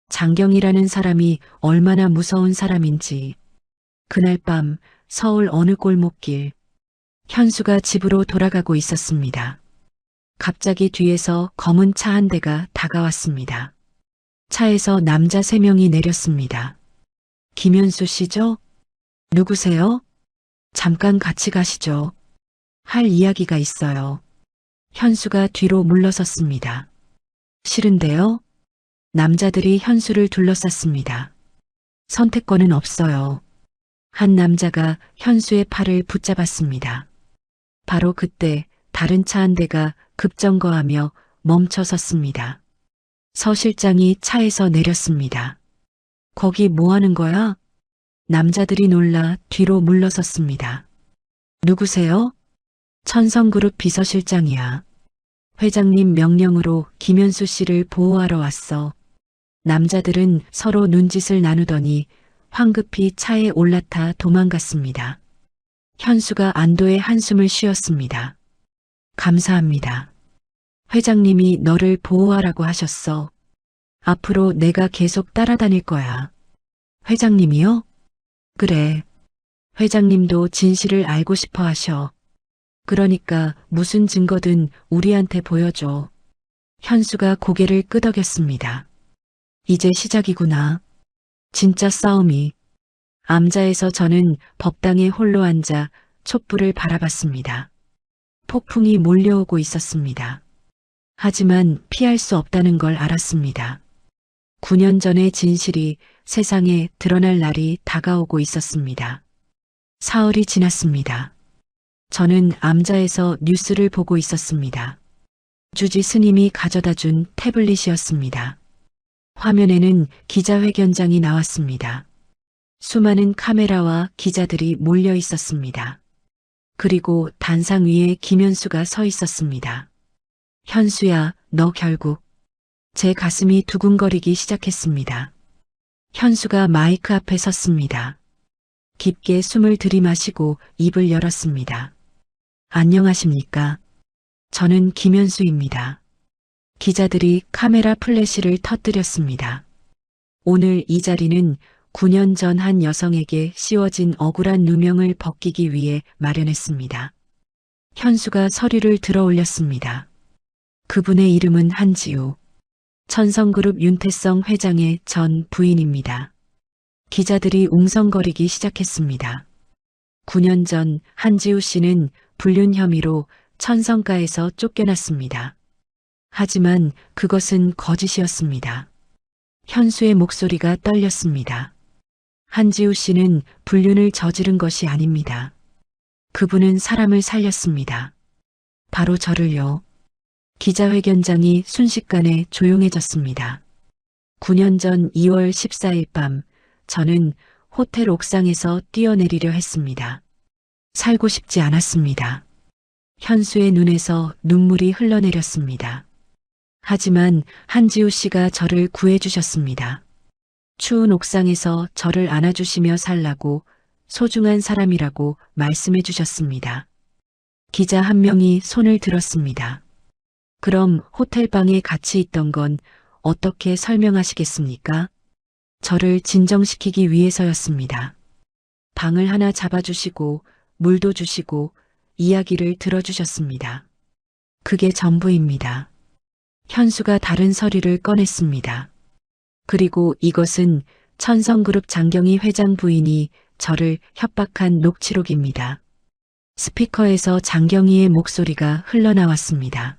장경희라는 사람이 얼마나 무서운 사람인지. 그날 밤 서울 어느 골목길. 현수가 집으로 돌아가고 있었습니다. 갑자기 뒤에서 검은 차 한 대가 다가왔습니다. 차에서 남자 3명이 내렸습니다. 김현수 씨죠? 누구세요? 잠깐 같이 가시죠. 할 이야기가 있어요. 현수가 뒤로 물러섰습니다. 싫은데요? 남자들이 현수를 둘러쌌습니다. 선택권은 없어요. 한 남자가 현수의 팔을 붙잡았습니다. 바로 그때 다른 차 한 대가 급정거하며 멈춰섰습니다. 서 실장이 차에서 내렸습니다. 거기 뭐 하는 거야? 남자들이 놀라 뒤로 물러섰습니다. 누구세요? 천성그룹 비서실장이야. 회장님 명령으로 김현수 씨를 보호하러 왔어. 남자들은 서로 눈짓을 나누더니 황급히 차에 올라타 도망갔습니다. 현수가 안도의 한숨을 쉬었습니다. 감사합니다. 회장님이 너를 보호하라고 하셨어. 앞으로 내가 계속 따라다닐 거야. 회장님이요? 그래. 회장님도 진실을 알고 싶어 하셔. 그러니까 무슨 증거든 우리한테 보여줘. 현수가 고개를 끄덕였습니다. 이제 시작이구나. 진짜 싸움이. 암자에서 저는 법당에 홀로 앉아 촛불을 바라봤습니다. 폭풍이 몰려오고 있었습니다. 하지만 피할 수 없다는 걸 알았습니다. 9년 전의 진실이 세상에 드러날 날이 다가오고 있었습니다. 사흘이 지났습니다. 저는 암자에서 뉴스를 보고 있었습니다. 주지 스님이 가져다 준 태블릿이었습니다. 화면에는 기자회견장이 나왔습니다. 수많은 카메라와 기자들이 몰려 있었습니다. 그리고 단상 위에 김현수가 서 있었습니다. 현수야, 너 결국. 제 가슴이 두근거리기 시작했습니다. 현수가 마이크 앞에 섰습니다. 깊게 숨을 들이마시고 입을 열었습니다. 안녕하십니까? 저는 김현수입니다. 기자들이 카메라 플래시를 터뜨렸습니다. 오늘 이 자리는 9년 전 한 여성에게 씌워진 억울한 누명을 벗기기 위해 마련했습니다. 현수가 서류를 들어 올렸습니다. 그분의 이름은 한지우. 천성그룹 윤태성 회장의 전 부인입니다. 기자들이 웅성거리기 시작했습니다. 9년 전 한지우 씨는 불륜 혐의로 천성가에서 쫓겨났습니다. 하지만 그것은 거짓이었습니다. 현수의 목소리가 떨렸습니다. 한지우 씨는 불륜을 저지른 것이 아닙니다. 그분은 사람을 살렸습니다. 바로 저를요. 기자회견장이 순식간에 조용해졌습니다. 9년 전 2월 14일 밤 저는 호텔 옥상에서 뛰어내리려 했습니다. 살고 싶지 않았습니다. 현수의 눈에서 눈물이 흘러내렸습니다. 하지만 한지우 씨가 저를 구해주셨습니다. 추운 옥상에서 저를 안아주시며 살라고 소중한 사람이라고 말씀해 주셨습니다. 기자 한 명이 손을 들었습니다. 그럼 호텔방에 같이 있던 건 어떻게 설명하시겠습니까? 저를 진정시키기 위해서였습니다. 방을 하나 잡아주시고 물도 주시고 이야기를 들어주셨습니다. 그게 전부입니다. 현수가 다른 서류를 꺼냈습니다. 그리고 이것은 천성그룹 장경희 회장 부인이 저를 협박한 녹취록입니다. 스피커에서 장경희의 목소리가 흘러나왔습니다.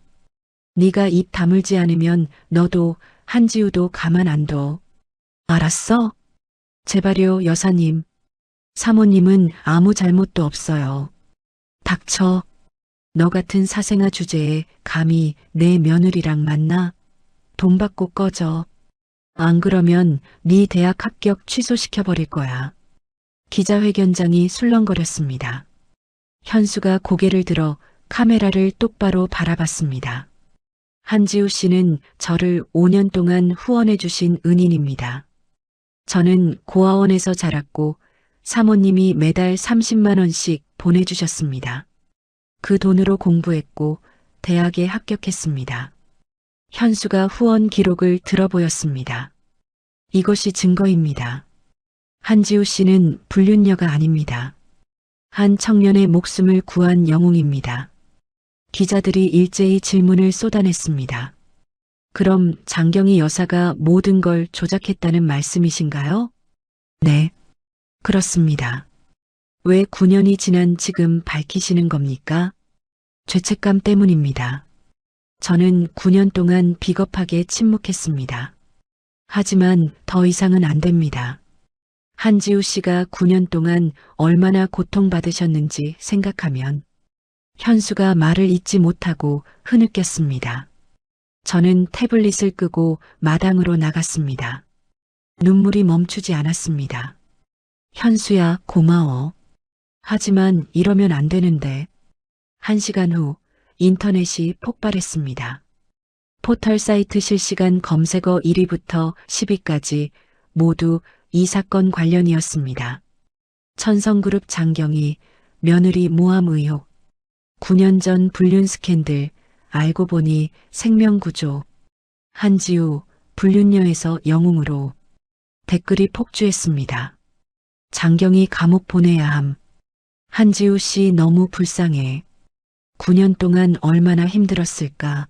네가 입 다물지 않으면 너도 한지우도 가만 안 둬. 알았어? 제발요, 여사님. 사모님은 아무 잘못도 없어요. 닥쳐. 너 같은 사생아 주제에 감히 내 며느리랑 만나? 돈 받고 꺼져. 안 그러면 네 대학 합격 취소시켜버릴 거야. 기자회견장이 술렁거렸습니다. 현수가 고개를 들어 카메라를 똑바로 바라봤습니다. 한지우 씨는 저를 5년 동안 후원해 주신 은인입니다. 저는 고아원에서 자랐고 사모님이 매달 30만 원씩 보내주셨습니다. 그 돈으로 공부했고 대학에 합격했습니다. 현수가 후원 기록을 들어보였습니다. 이것이 증거입니다. 한지우 씨는 불륜녀가 아닙니다. 한 청년의 목숨을 구한 영웅입니다. 기자들이 일제히 질문을 쏟아냈습니다. 그럼 장경희 여사가 모든 걸 조작했다는 말씀이신가요? 네, 그렇습니다. 왜 9년이 지난 지금 밝히시는 겁니까? 죄책감 때문입니다. 저는 9년 동안 비겁하게 침묵했습니다. 하지만 더 이상은 안 됩니다. 한지우 씨가 9년 동안 얼마나 고통받으셨는지 생각하면 현수가 말을 잇지 못하고 흐느꼈습니다. 저는 태블릿을 끄고 마당으로 나갔습니다. 눈물이 멈추지 않았습니다. 현수야, 고마워. 하지만 이러면 안 되는데. 1시간 후 인터넷이 폭발했습니다. 포털 사이트 실시간 검색어 1위부터 10위까지 모두 이 사건 관련이었습니다. 천성그룹 장경희, 며느리 모함 의혹, 9년 전 불륜 스캔들, 알고 보니 생명구조, 한지우, 불륜녀에서 영웅으로. 댓글이 폭주했습니다. 장경희 감옥 보내야 함. 한지우 씨 너무 불쌍해. 9년 동안 얼마나 힘들었을까.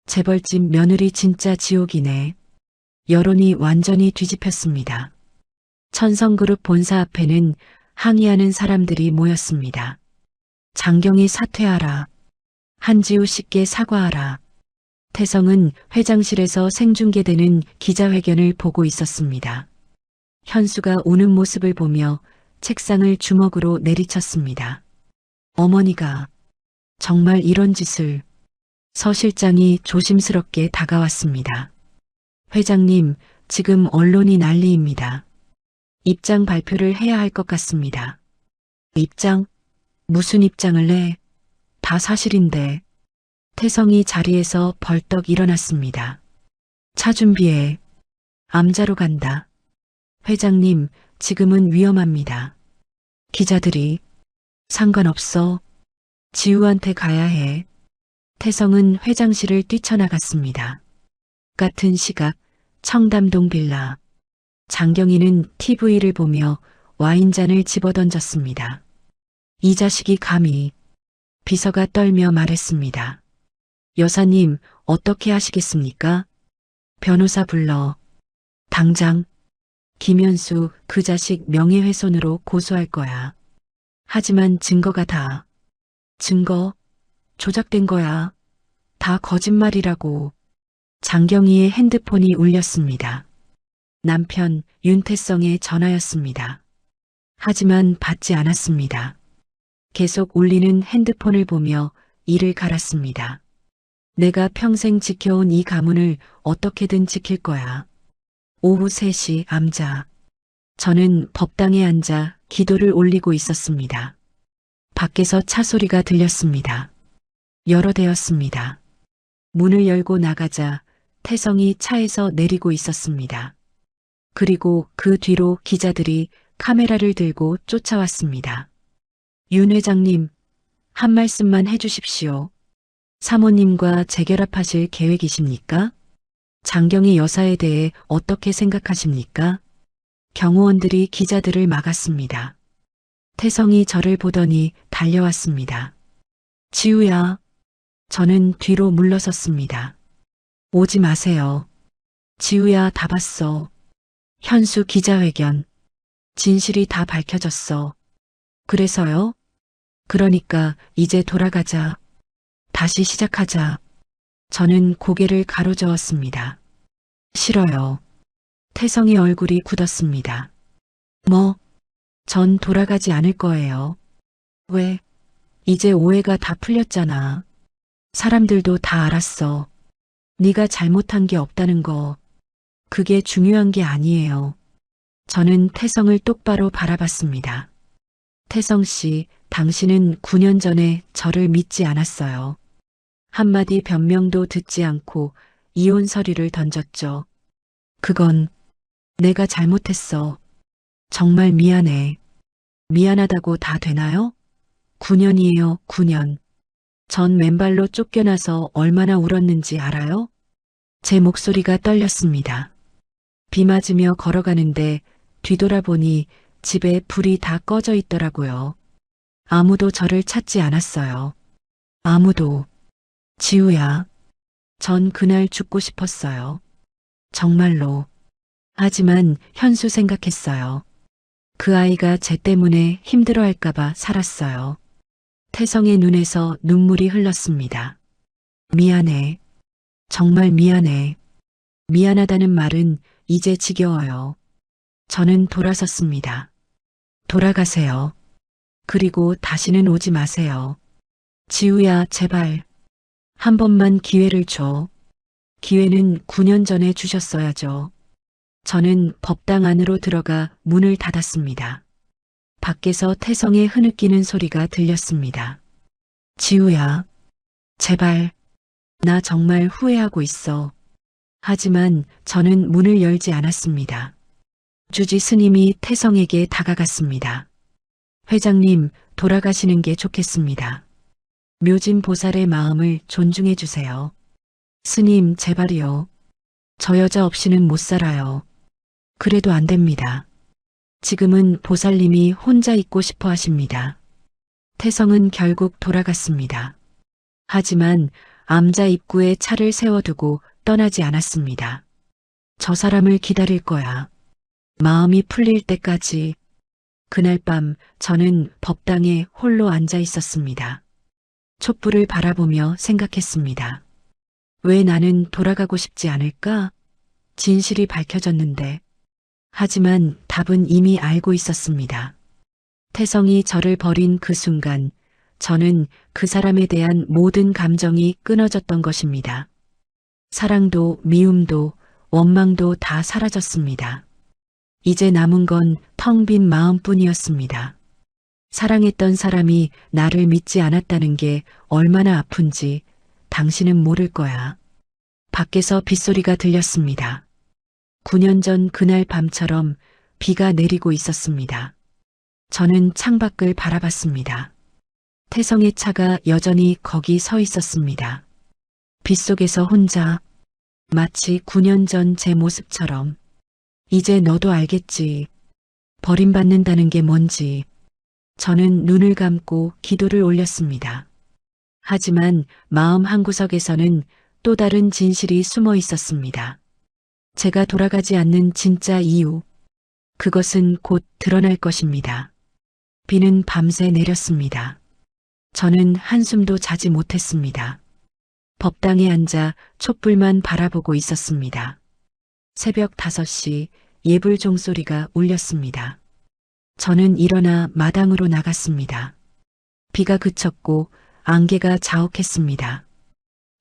재벌집 며느리 진짜 지옥이네. 여론이 완전히 뒤집혔습니다. 천성그룹 본사 앞에는 항의하는 사람들이 모였습니다. 장경희 사퇴하라. 한지우 씨께 사과하라. 태성은 회장실에서 생중계되는 기자회견을 보고 있었습니다. 현수가 우는 모습을 보며 책상을 주먹으로 내리쳤습니다. 어머니가 정말 이런 짓을. 서 실장이 조심스럽게 다가왔습니다. 회장님, 지금 언론이 난리입니다. 입장 발표를 해야 할 것 같습니다. 입장? 무슨 입장을 내? 다 사실인데. 태성이 자리에서 벌떡 일어났습니다. 차 준비해. 암자로 간다. 회장님, 지금은 위험합니다. 기자들이. 상관없어. 지우한테 가야 해. 태성은 회장실을 뛰쳐나갔습니다. 같은 시각 청담동 빌라. 장경희는 TV를 보며 와인잔을 집어던졌습니다. 이 자식이 감히. 비서가 떨며 말했습니다. 여사님, 어떻게 하시겠습니까? 변호사 불러. 당장. 김현수 그 자식 명예훼손으로 고소할 거야. 하지만 증거가 다. 증거? 조작된 거야. 다 거짓말이라고. 장경희의 핸드폰이 울렸습니다. 남편 윤태성의 전화였습니다. 하지만 받지 않았습니다. 계속 울리는 핸드폰을 보며 이를 갈았습니다. 내가 평생 지켜온 이 가문을 어떻게든 지킬 거야. 오후 3시 암자. 저는 법당에 앉아 기도를 올리고 있었습니다. 밖에서 차 소리가 들렸습니다. 여러 대였습니다. 문을 열고 나가자 태성이 차에서 내리고 있었습니다. 그리고 그 뒤로 기자들이 카메라를 들고 쫓아왔습니다. 윤 회장님, 한 말씀만 해주십시오. 사모님과 재결합하실 계획이십니까? 장경희 여사에 대해 어떻게 생각하십니까? 경호원들이 기자들을 막았습니다. 태성이 저를 보더니 달려왔습니다. 지우야. 저는 뒤로 물러섰습니다. 오지 마세요. 지우야, 다 봤어. 현수 기자회견. 진실이 다 밝혀졌어. 그래서요? 그러니까 이제 돌아가자. 다시 시작하자. 저는 고개를 가로저었습니다. 싫어요. 태성의 얼굴이 굳었습니다. 뭐? 전 돌아가지 않을 거예요. 왜? 이제 오해가 다 풀렸잖아. 사람들도 다 알았어. 네가 잘못한 게 없다는 거. 그게 중요한 게 아니에요. 저는 태성을 똑바로 바라봤습니다. 태성 씨, 당신은 9년 전에 저를 믿지 않았어요. 한마디 변명도 듣지 않고 이혼 서류를 던졌죠. 그건 내가 잘못했어. 정말 미안해. 미안하다고 다 되나요? 9년이에요, 9년. 전 맨발로 쫓겨나서 얼마나 울었는지 알아요? 제 목소리가 떨렸습니다. 비 맞으며 걸어가는데 뒤돌아보니 집에 불이 다 꺼져 있더라고요. 아무도 저를 찾지 않았어요. 아무도. 지우야. 전 그날 죽고 싶었어요. 정말로. 하지만 현수 생각했어요. 그 아이가 제 때문에 힘들어할까봐 살았어요. 태성의 눈에서 눈물이 흘렀습니다. 미안해. 정말 미안해. 미안하다는 말은 이제 지겨워요. 저는 돌아섰습니다. 돌아가세요. 그리고 다시는 오지 마세요. 지우야, 제발. 한 번만 기회를 줘. 기회는 9년 전에 주셨어야죠. 저는 법당 안으로 들어가 문을 닫았습니다. 밖에서 태성의 흐느끼는 소리가 들렸습니다. 지우야, 제발. 나 정말 후회하고 있어. 하지만 저는 문을 열지 않았습니다. 주지 스님이 태성에게 다가갔습니다. 회장님, 돌아가시는 게 좋겠습니다. 묘진 보살의 마음을 존중해 주세요. 스님, 제발이요. 저 여자 없이는 못 살아요. 그래도 안 됩니다. 지금은 보살님이 혼자 있고 싶어 하십니다. 태성은 결국 돌아갔습니다. 하지만 암자 입구에 차를 세워두고 떠나지 않았습니다. 저 사람을 기다릴 거야. 마음이 풀릴 때까지. 그날 밤 저는 법당에 홀로 앉아 있었습니다. 촛불을 바라보며 생각했습니다. 왜 나는 돌아가고 싶지 않을까? 진실이 밝혀졌는데. 하지만 답은 이미 알고 있었습니다. 태성이 저를 버린 그 순간 저는 그 사람에 대한 모든 감정이 끊어졌던 것입니다. 사랑도 미움도 원망도 다 사라졌습니다. 이제 남은 건 텅 빈 마음뿐이었습니다. 사랑했던 사람이 나를 믿지 않았다는 게 얼마나 아픈지 당신은 모를 거야. 밖에서 빗소리가 들렸습니다. 9년 전 그날 밤처럼 비가 내리고 있었습니다. 저는 창밖을 바라봤습니다. 태성의 차가 여전히 거기 서 있었습니다. 빗속에서 혼자, 마치 9년 전 제 모습처럼. 이제 너도 알겠지. 버림받는다는 게 뭔지. 저는 눈을 감고 기도를 올렸습니다. 하지만 마음 한구석에서는 또 다른 진실이 숨어 있었습니다. 제가 돌아가지 않는 진짜 이유. 그것은 곧 드러날 것입니다. 비는 밤새 내렸습니다. 저는 한숨도 자지 못했습니다. 법당에 앉아 촛불만 바라보고 있었습니다. 새벽 5시 예불 종소리가 울렸습니다. 저는 일어나 마당으로 나갔습니다. 비가 그쳤고 안개가 자욱했습니다.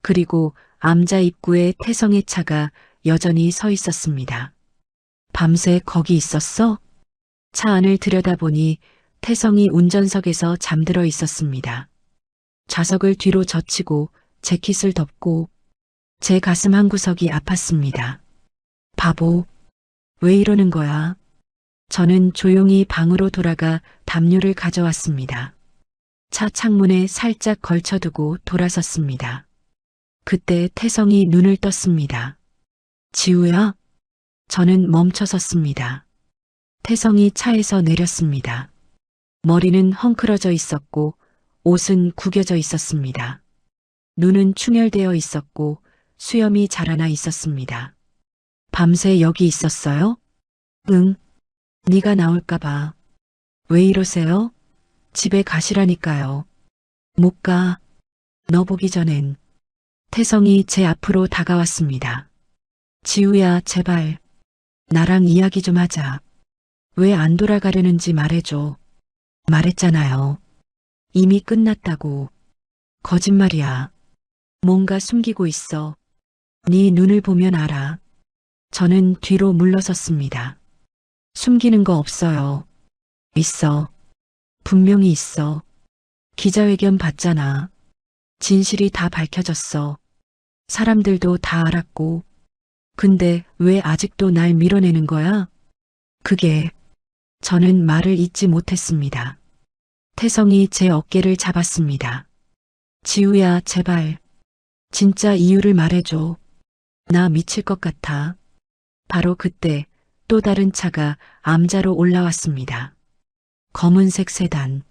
그리고 암자 입구에 태성의 차가 여전히 서 있었습니다. 밤새 거기 있었어? 차 안을 들여다보니 태성이 운전석에서 잠들어 있었습니다. 좌석을 뒤로 젖히고 재킷을 덮고 제 가슴 한구석이 아팠습니다. 바보, 왜 이러는 거야? 저는 조용히 방으로 돌아가 담요를 가져왔습니다. 차 창문에 살짝 걸쳐두고 돌아섰습니다. 그때 태성이 눈을 떴습니다. 지우야? 저는 멈춰섰습니다. 태성이 차에서 내렸습니다. 머리는 헝클어져 있었고 옷은 구겨져 있었습니다. 눈은 충혈되어 있었고 수염이 자라나 있었습니다. 밤새 여기 있었어요? 응. 네가 나올까 봐. 왜 이러세요? 집에 가시라니까요. 못 가. 너 보기 전엔. 태성이 제 앞으로 다가왔습니다. 지우야, 제발. 나랑 이야기 좀 하자. 왜 안 돌아가려는지 말해줘. 말했잖아요. 이미 끝났다고. 거짓말이야. 뭔가 숨기고 있어. 네 눈을 보면 알아. 저는 뒤로 물러섰습니다. 숨기는 거 없어요. 있어. 분명히 있어. 기자회견 봤잖아. 진실이 다 밝혀졌어. 사람들도 다 알았고. 근데 왜 아직도 날 밀어내는 거야? 그게. 저는 말을 잇지 못했습니다. 태성이 제 어깨를 잡았습니다. 지우야, 제발. 진짜 이유를 말해줘. 나 미칠 것 같아. 바로 그때 또 다른 차가 암자로 올라왔습니다. 검은색 세단.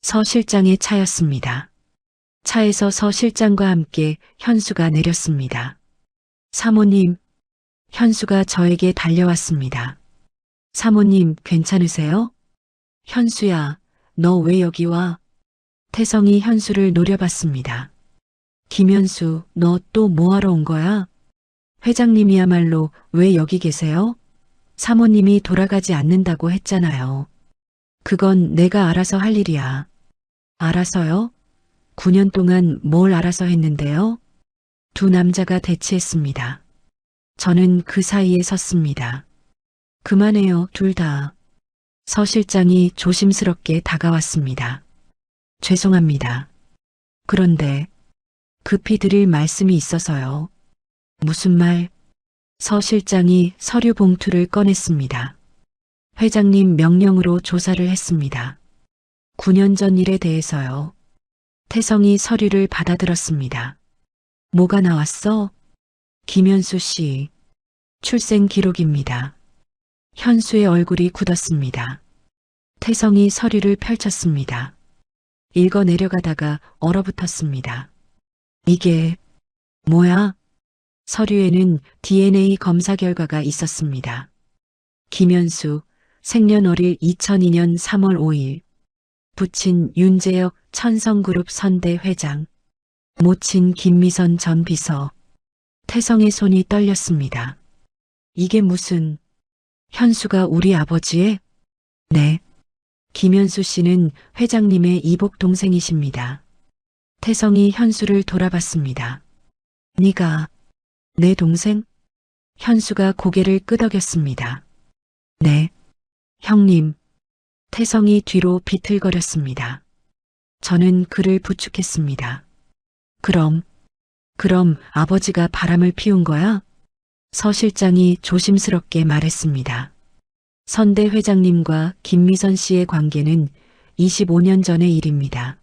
서 실장의 차였습니다. 차에서 서 실장과 함께 현수가 내렸습니다. 사모님, 현수가 저에게 달려왔습니다. 사모님, 괜찮으세요? 현수야, 너 왜 여기 와? 태성이 현수를 노려봤습니다. 김현수, 너 또 뭐하러 온 거야? 회장님이야말로 왜 여기 계세요? 사모님이 돌아가지 않는다고 했잖아요. 그건 내가 알아서 할 일이야. 알아서요? 9년 동안 뭘 알아서 했는데요? 두 남자가 대치했습니다. 저는 그 사이에 섰습니다. 그만해요, 둘 다. 서 실장이 조심스럽게 다가왔습니다. 죄송합니다. 그런데 급히 드릴 말씀이 있어서요. 무슨 말? 서 실장이 서류 봉투를 꺼냈습니다. 회장님 명령으로 조사를 했습니다. 9년 전 일에 대해서요. 태성이 서류를 받아들었습니다. 뭐가 나왔어? 김현수 씨. 출생 기록입니다. 현수의 얼굴이 굳었습니다. 태성이 서류를 펼쳤습니다. 읽어 내려가다가 얼어붙었습니다. 이게 뭐야? 서류에는 DNA 검사 결과가 있었습니다. 김현수, 생년월일 2002년 3월 5일. 부친 윤재혁 천성그룹 선대 회장. 모친 김미선 전 비서. 태성의 손이 떨렸습니다. 이게 무슨... 현수가 우리 아버지의? 네. 김현수 씨는 회장님의 이복 동생이십니다. 태성이 현수를 돌아봤습니다. 네가 내 동생? 현수가 고개를 끄덕였습니다. 네. 형님, 태성이 뒤로 비틀거렸습니다. 저는 그를 부축했습니다. 그럼 아버지가 바람을 피운 거야? 서 실장이 조심스럽게 말했습니다. 선대 회장님과 김미선 씨의 관계는 25년 전의 일입니다.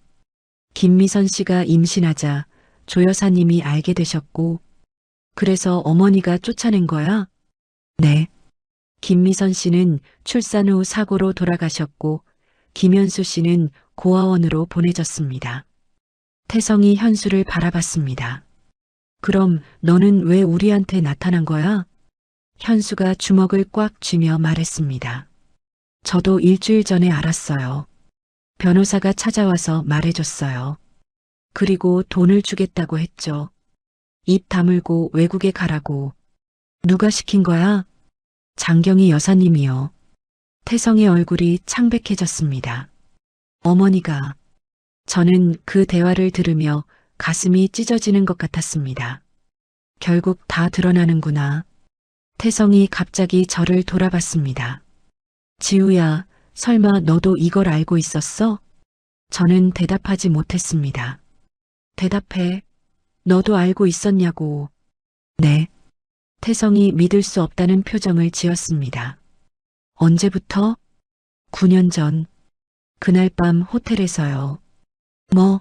김미선 씨가 임신하자 조 여사님이 알게 되셨고, 그래서 어머니가 쫓아낸 거야? 네. 김미선 씨는 출산 후 사고로 돌아가셨고, 김현수 씨는 고아원으로 보내졌습니다. 태성이 현수를 바라봤습니다. 그럼 너는 왜 우리한테 나타난 거야? 현수가 주먹을 꽉 쥐며 말했습니다. 저도 일주일 전에 알았어요. 변호사가 찾아와서 말해줬어요. 그리고 돈을 주겠다고 했죠. 입 다물고 외국에 가라고. 누가 시킨 거야? 장경희 여사님이요. 태성의 얼굴이 창백해졌습니다. 어머니가. 저는 그 대화를 들으며 가슴이 찢어지는 것 같았습니다. 결국 다 드러나는구나. 태성이 갑자기 저를 돌아봤습니다. 지우야, 설마 너도 이걸 알고 있었어? 저는 대답하지 못했습니다. 대답해. 너도 알고 있었냐고. 네. 태성이 믿을 수 없다는 표정을 지었습니다. 언제부터? 9년 전. 그날 밤 호텔에서요. 뭐?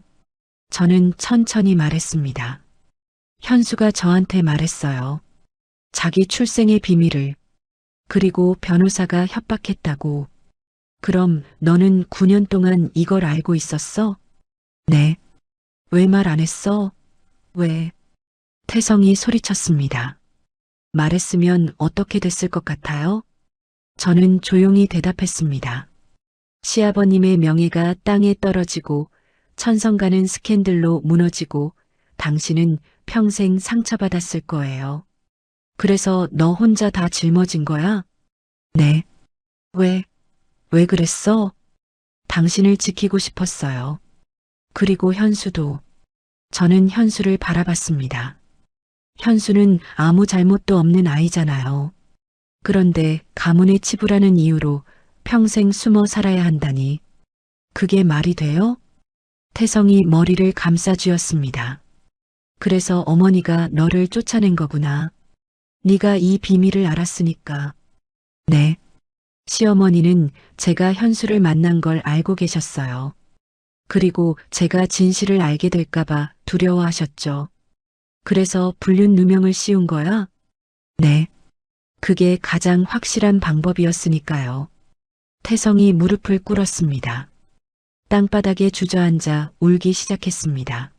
저는 천천히 말했습니다. 현수가 저한테 말했어요. 자기 출생의 비밀을. 그리고 변호사가 협박했다고. 그럼 너는 9년 동안 이걸 알고 있었어? 네. 왜 말 안 했어? 왜? 태성이 소리쳤습니다. 말했으면 어떻게 됐을 것 같아요? 저는 조용히 대답했습니다. 시아버님의 명예가 땅에 떨어지고 천성가는 스캔들로 무너지고 당신은 평생 상처받았을 거예요. 그래서 너 혼자 다 짊어진 거야? 네. 왜 그랬어? 당신을 지키고 싶었어요. 그리고 현수도. 저는 현수를 바라봤습니다. 현수는 아무 잘못도 없는 아이잖아요. 그런데 가문의 치부라는 이유로 평생 숨어 살아야 한다니. 그게 말이 돼요? 태성이 머리를 감싸쥐었습니다. 그래서 어머니가 너를 쫓아낸 거구나. 네가 이 비밀을 알았으니까. 네. 시어머니는 제가 현수를 만난 걸 알고 계셨어요. 그리고 제가 진실을 알게 될까봐 두려워하셨죠. 그래서 불륜 누명을 씌운 거야? 네. 그게 가장 확실한 방법이었으니까요. 태성이 무릎을 꿇었습니다. 땅바닥에 주저앉아 울기 시작했습니다.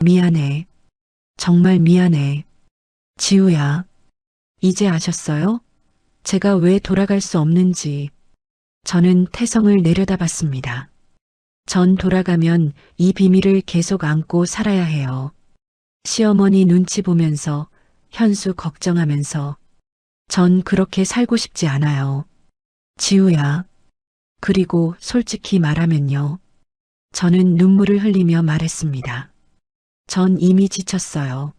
미안해. 정말 미안해. 지우야. 이제 아셨어요? 제가 왜 돌아갈 수 없는지. 저는 태성을 내려다봤습니다. 전 돌아가면 이 비밀을 계속 안고 살아야 해요. 시어머니 눈치 보면서, 현수 걱정하면서. 전 그렇게 살고 싶지 않아요. 지우야. 그리고 솔직히 말하면요. 저는 눈물을 흘리며 말했습니다. 전 이미 지쳤어요.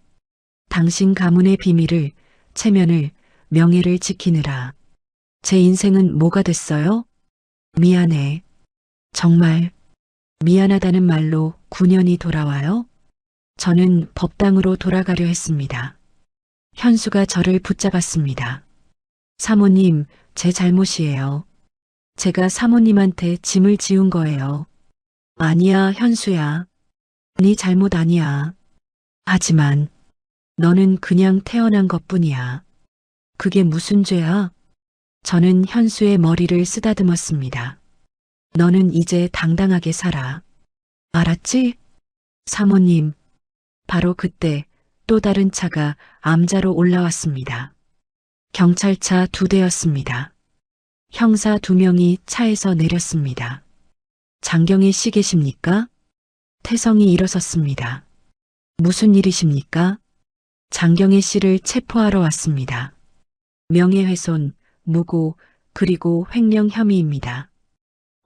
당신 가문의 비밀을, 체면을, 명예를 지키느라. 제 인생은 뭐가 됐어요? 미안해. 정말 미안하다는 말로 9년이 돌아와요? 저는 법당으로 돌아가려 했습니다. 현수가 저를 붙잡았습니다. 사모님, 제 잘못이에요. 제가 사모님한테 짐을 지운 거예요. 아니야, 현수야. 네 잘못 아니야. 하지만 너는 그냥 태어난 것뿐이야. 그게 무슨 죄야? 저는 현수의 머리를 쓰다듬었습니다. 너는 이제 당당하게 살아. 알았지? 사모님. 바로 그때 또 다른 차가 암자로 올라왔습니다. 경찰차 2대였습니다. 형사 2명이 차에서 내렸습니다. 장경희 씨 계십니까? 태성이 일어섰습니다. 무슨 일이십니까? 장경희 씨를 체포하러 왔습니다. 명예훼손, 무고, 그리고 횡령 혐의입니다.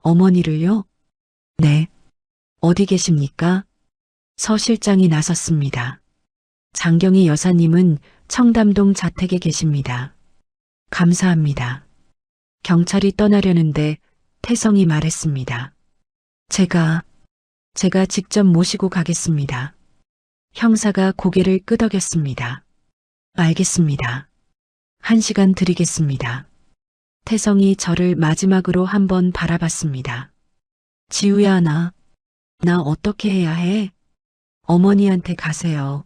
어머니를요? 네. 어디 계십니까? 서 실장이 나섰습니다. 장경희 여사님은 청담동 자택에 계십니다. 감사합니다. 경찰이 떠나려는데 태성이 말했습니다. 제가 직접 모시고 가겠습니다. 형사가 고개를 끄덕였습니다. 알겠습니다. 1시간 드리겠습니다. 태성이 저를 마지막으로 한번 바라봤습니다. 지우야, 나 어떻게 해야 해? 어머니한테 가세요.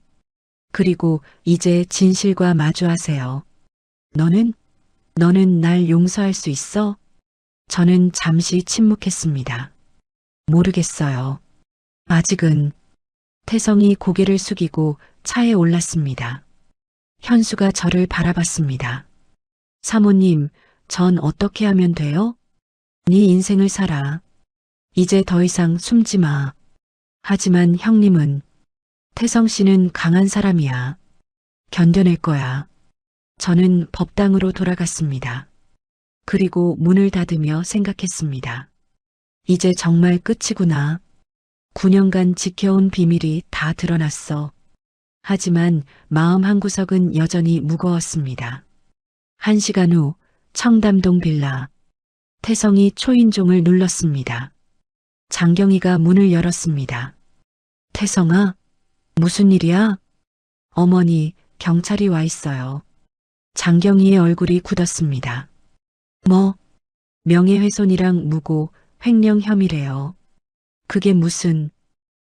그리고 이제 진실과 마주하세요. 너는 날 용서할 수 있어? 저는 잠시 침묵했습니다. 모르겠어요. 아직은. 태성이 고개를 숙이고 차에 올랐습니다. 현수가 저를 바라봤습니다. 사모님, 전 어떻게 하면 돼요? 네 인생을 살아. 이제 더 이상 숨지 마. 하지만 형님은, 태성 씨는 강한 사람이야. 견뎌낼 거야. 저는 법당으로 돌아갔습니다. 그리고 문을 닫으며 생각했습니다. 이제 정말 끝이구나. 9년간 지켜온 비밀이 다 드러났어. 하지만 마음 한구석은 여전히 무거웠습니다. 1시간 후 청담동 빌라. 태성이 초인종을 눌렀습니다. 장경희가 문을 열었습니다. 태성아, 무슨 일이야? 어머니, 경찰이 와 있어요. 장경희의 얼굴이 굳었습니다. 뭐? 명예훼손이랑 무고, 횡령 혐의래요. 그게 무슨...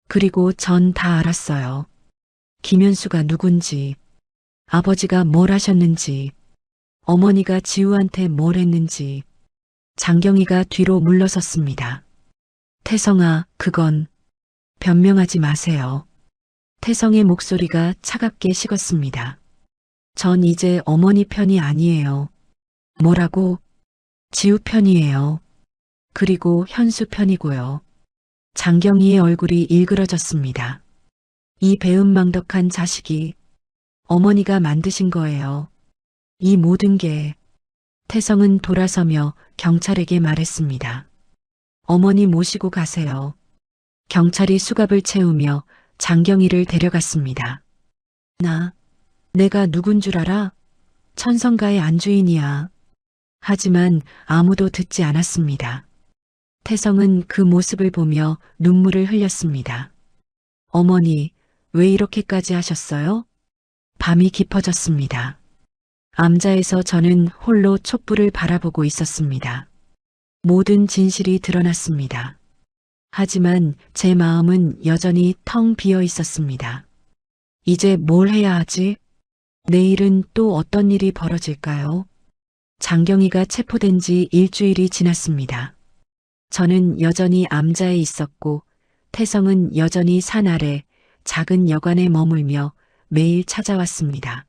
그리고 전 다 알았어요. 김현수가 누군지, 아버지가 뭘 하셨는지, 어머니가 지우한테 뭘 했는지. 장경희가 뒤로 물러섰습니다. 태성아, 그건... 변명하지 마세요. 태성의 목소리가 차갑게 식었습니다. 전 이제 어머니 편이 아니에요. 뭐라고? 지우 편이에요. 그리고 현수 편이고요. 장경희의 얼굴이 일그러졌습니다. 이 배은망덕한 자식이 어머니가 만드신 거예요. 이 모든 게. 태성은 돌아서며 경찰에게 말했습니다. 어머니 모시고 가세요. 경찰이 수갑을 채우며 장경희를 데려갔습니다. 내가 누군 줄 알아? 천성가의 안주인이야. 하지만 아무도 듣지 않았습니다. 태성은 그 모습을 보며 눈물을 흘렸습니다. 어머니, 왜 이렇게까지 하셨어요? 밤이 깊어졌습니다. 암자에서 저는 홀로 촛불을 바라보고 있었습니다. 모든 진실이 드러났습니다. 하지만 제 마음은 여전히 텅 비어 있었습니다. 이제 뭘 해야 하지? 내일은 또 어떤 일이 벌어질까요? 장경희가 체포된 지 일주일이 지났습니다. 저는 여전히 암자에 있었고 태성은 여전히 산 아래 작은 여관에 머물며 매일 찾아왔습니다.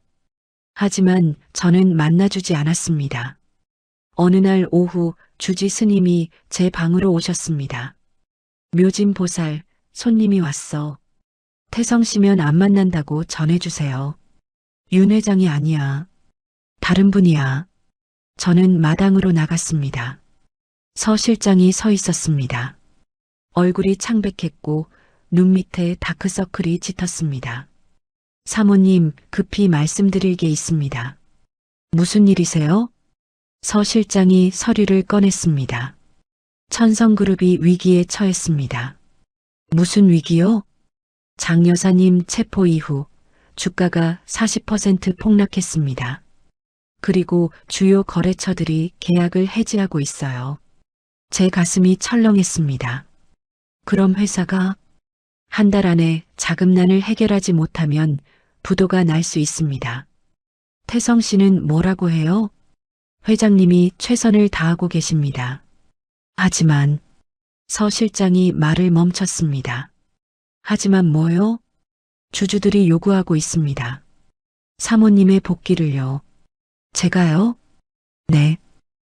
하지만 저는 만나주지 않았습니다. 어느 날 오후 주지 스님이 제 방으로 오셨습니다. 묘진 보살, 손님이 왔어. 태성 씨면 안 만난다고 전해주세요. 윤 회장이 아니야. 다른 분이야. 저는 마당으로 나갔습니다. 서 실장이 서 있었습니다. 얼굴이 창백했고 눈 밑에 다크서클이 짙었습니다. 사모님, 급히 말씀드릴 게 있습니다. 무슨 일이세요? 서 실장이 서류를 꺼냈습니다. 천성그룹이 위기에 처했습니다. 무슨 위기요? 장 여사님 체포 이후 주가가 40% 폭락했습니다. 그리고 주요 거래처들이 계약을 해지하고 있어요. 제 가슴이 철렁했습니다. 그럼 회사가 한 달 안에 자금난을 해결하지 못하면 부도가 날 수 있습니다. 태성 씨는 뭐라고 해요? 회장님이 최선을 다하고 계십니다. 하지만 서 실장이 말을 멈췄습니다. 하지만 뭐요? 주주들이 요구하고 있습니다. 사모님의 복귀를요. 제가요? 네.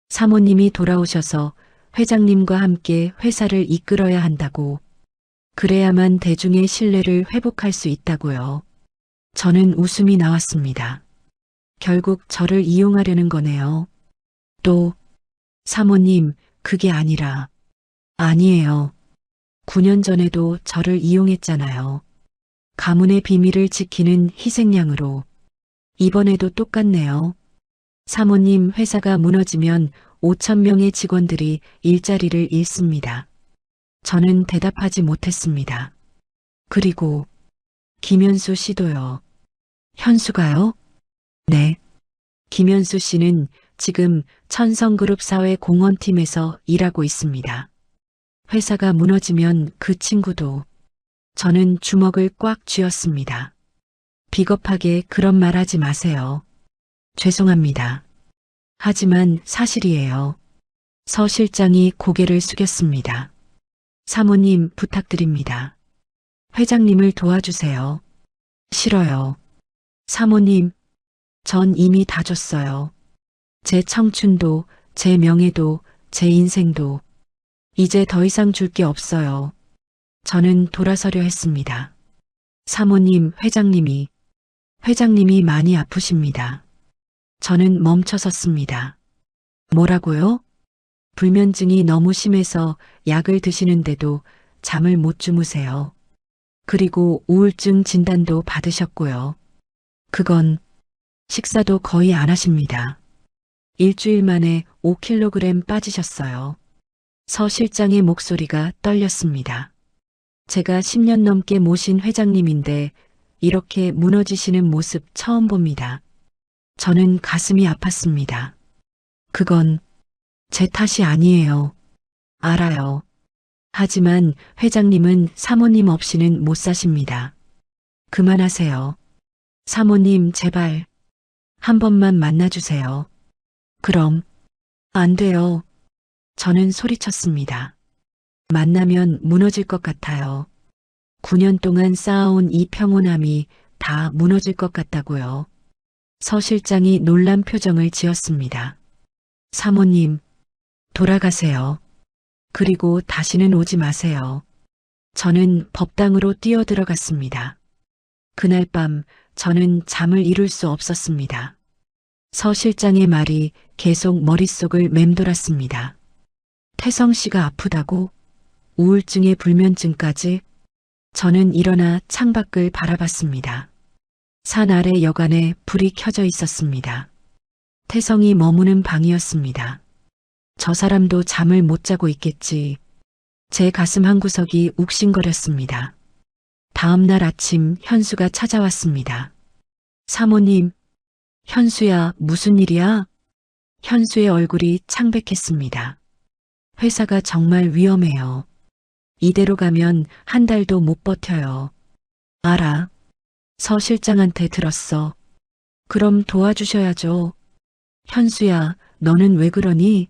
사모님이 돌아오셔서 회장님과 함께 회사를 이끌어야 한다고. 그래야만 대중의 신뢰를 회복할 수 있다고요. 저는 웃음이 나왔습니다. 결국 저를 이용하려는 거네요. 또, 사모님, 그게 아니라. 아니에요. 9년 전에도 저를 이용했잖아요. 가문의 비밀을 지키는 희생양으로. 이번에도 똑같네요. 사모님 회사가 무너지면 5천 명의 직원들이 일자리를 잃습니다. 저는 대답하지 못했습니다. 그리고 김현수 씨도요. 현수가요? 네. 김현수 씨는 지금 천성그룹 사회공헌팀에서 일하고 있습니다. 회사가 무너지면 그 친구도. 저는 주먹을 꽉 쥐었습니다. 비겁하게 그런 말 하지 마세요. 죄송합니다. 하지만 사실이에요. 서 실장이 고개를 숙였습니다. 사모님 부탁드립니다. 회장님을 도와주세요. 싫어요. 사모님, 전 이미 다 줬어요. 제 청춘도, 제 명예도, 제 인생도. 이제 더 이상 줄 게 없어요. 저는 돌아서려 했습니다. 사모님, 회장님이 많이 아프십니다. 저는 멈춰섰습니다. 뭐라고요? 불면증이 너무 심해서 약을 드시는데도 잠을 못 주무세요. 그리고 우울증 진단도 받으셨고요. 그건 식사도 거의 안 하십니다. 일주일 만에 5kg 빠지셨어요. 서 실장의 목소리가 떨렸습니다. 제가 10년 넘게 모신 회장님인데 이렇게 무너지시는 모습 처음 봅니다. 저는 가슴이 아팠습니다. 그건 제 탓이 아니에요. 알아요. 하지만 회장님은 사모님 없이는 못 사십니다. 그만하세요. 사모님, 제발 한 번만 만나주세요. 그럼 안 돼요. 저는 소리쳤습니다. 만나면 무너질 것 같아요. 9년 동안 쌓아온 이 평온함이 다 무너질 것 같다고요. 서 실장이 놀란 표정을 지었습니다. 사모님, 돌아가세요. 그리고 다시는 오지 마세요. 저는 법당으로 뛰어들어갔습니다. 그날 밤 저는 잠을 이룰 수 없었습니다. 서 실장의 말이 계속 머릿속을 맴돌았습니다. 태성 씨가 아프다고? 우울증에 불면증까지? 저는 일어나 창밖을 바라봤습니다. 산 아래 여간에 불이 켜져 있었습니다. 태성이 머무는 방이었습니다. 저 사람도 잠을 못 자고 있겠지. 제 가슴 한구석이 욱신거렸습니다. 다음 날 아침 현수가 찾아왔습니다. 사모님, 현수야, 무슨 일이야? 현수의 얼굴이 창백했습니다. 회사가 정말 위험해요. 이대로 가면 한 달도 못 버텨요. 알아. 서 실장한테 들었어. 그럼 도와주셔야죠. 현수야, 너는 왜 그러니?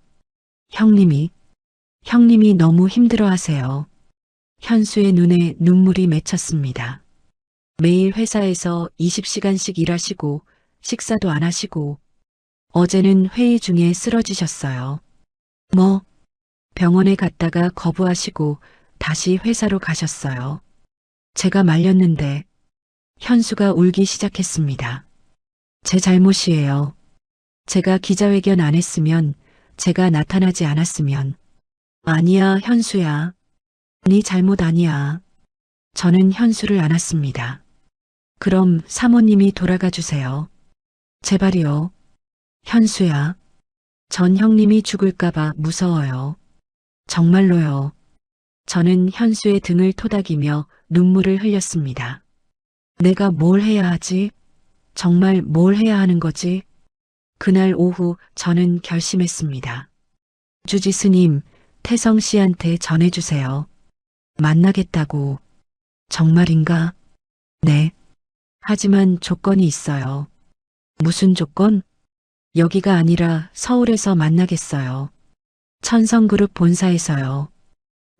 형님이 너무 힘들어하세요. 현수의 눈에 눈물이 맺혔습니다. 매일 회사에서 20시간씩 일하시고 식사도 안 하시고 어제는 회의 중에 쓰러지셨어요. 병원에 갔다가 거부하시고 다시 회사로 가셨어요. 제가 말렸는데 현수가 울기 시작했습니다. 제 잘못이에요. 제가 기자회견 안 했으면, 제가 나타나지 않았으면. 아니야, 현수야. 네 잘못 아니야. 저는 현수를 안았습니다. 그럼 사모님이 돌아가 주세요. 제발이요. 현수야. 전 형님이 죽을까봐 무서워요. 정말로요. 저는 현수의 등을 토닥이며 눈물을 흘렸습니다. 내가 뭘 해야 하지? 정말 뭘 해야 하는 거지? 그날 오후 저는 결심했습니다. 주지 스님, 태성 씨한테 전해주세요. 만나겠다고. 정말인가? 네. 하지만 조건이 있어요. 무슨 조건? 여기가 아니라 서울에서 만나겠어요. 천성그룹 본사에서요.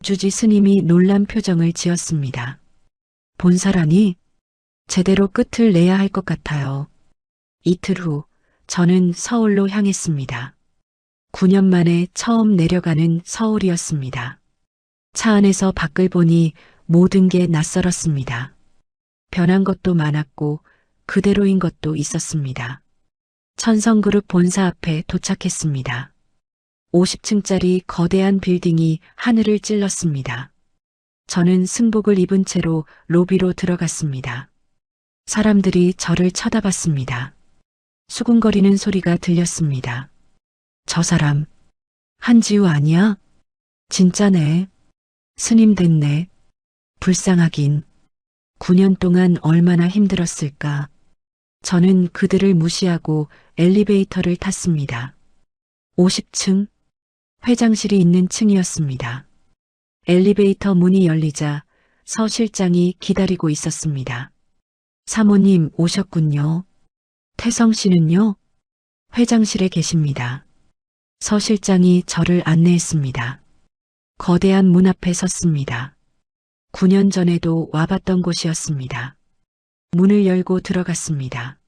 주지 스님이 놀란 표정을 지었습니다. 본사라니? 제대로 끝을 내야 할 것 같아요. 이틀 후 저는 서울로 향했습니다. 9년 만에 처음 내려가는 서울이었습니다. 차 안에서 밖을 보니 모든 게 낯설었습니다. 변한 것도 많았고 그대로인 것도 있었습니다. 천성그룹 본사 앞에 도착했습니다. 50층짜리 거대한 빌딩이 하늘을 찔렀습니다. 저는 승복을 입은 채로 로비로 들어갔습니다. 사람들이 저를 쳐다봤습니다. 수군거리는 소리가 들렸습니다. 저 사람, 한지우 아니야? 진짜네. 스님 됐네. 불쌍하긴. 9년 동안 얼마나 힘들었을까. 저는 그들을 무시하고 엘리베이터를 탔습니다. 50층, 회장실이 있는 층이었습니다. 엘리베이터 문이 열리자 서 실장이 기다리고 있었습니다. 사모님 오셨군요. 태성 씨는요? 회장실에 계십니다. 서 실장이 저를 안내했습니다. 거대한 문 앞에 섰습니다. 9년 전에도 와봤던 곳이었습니다. 문을 열고 들어갔습니다.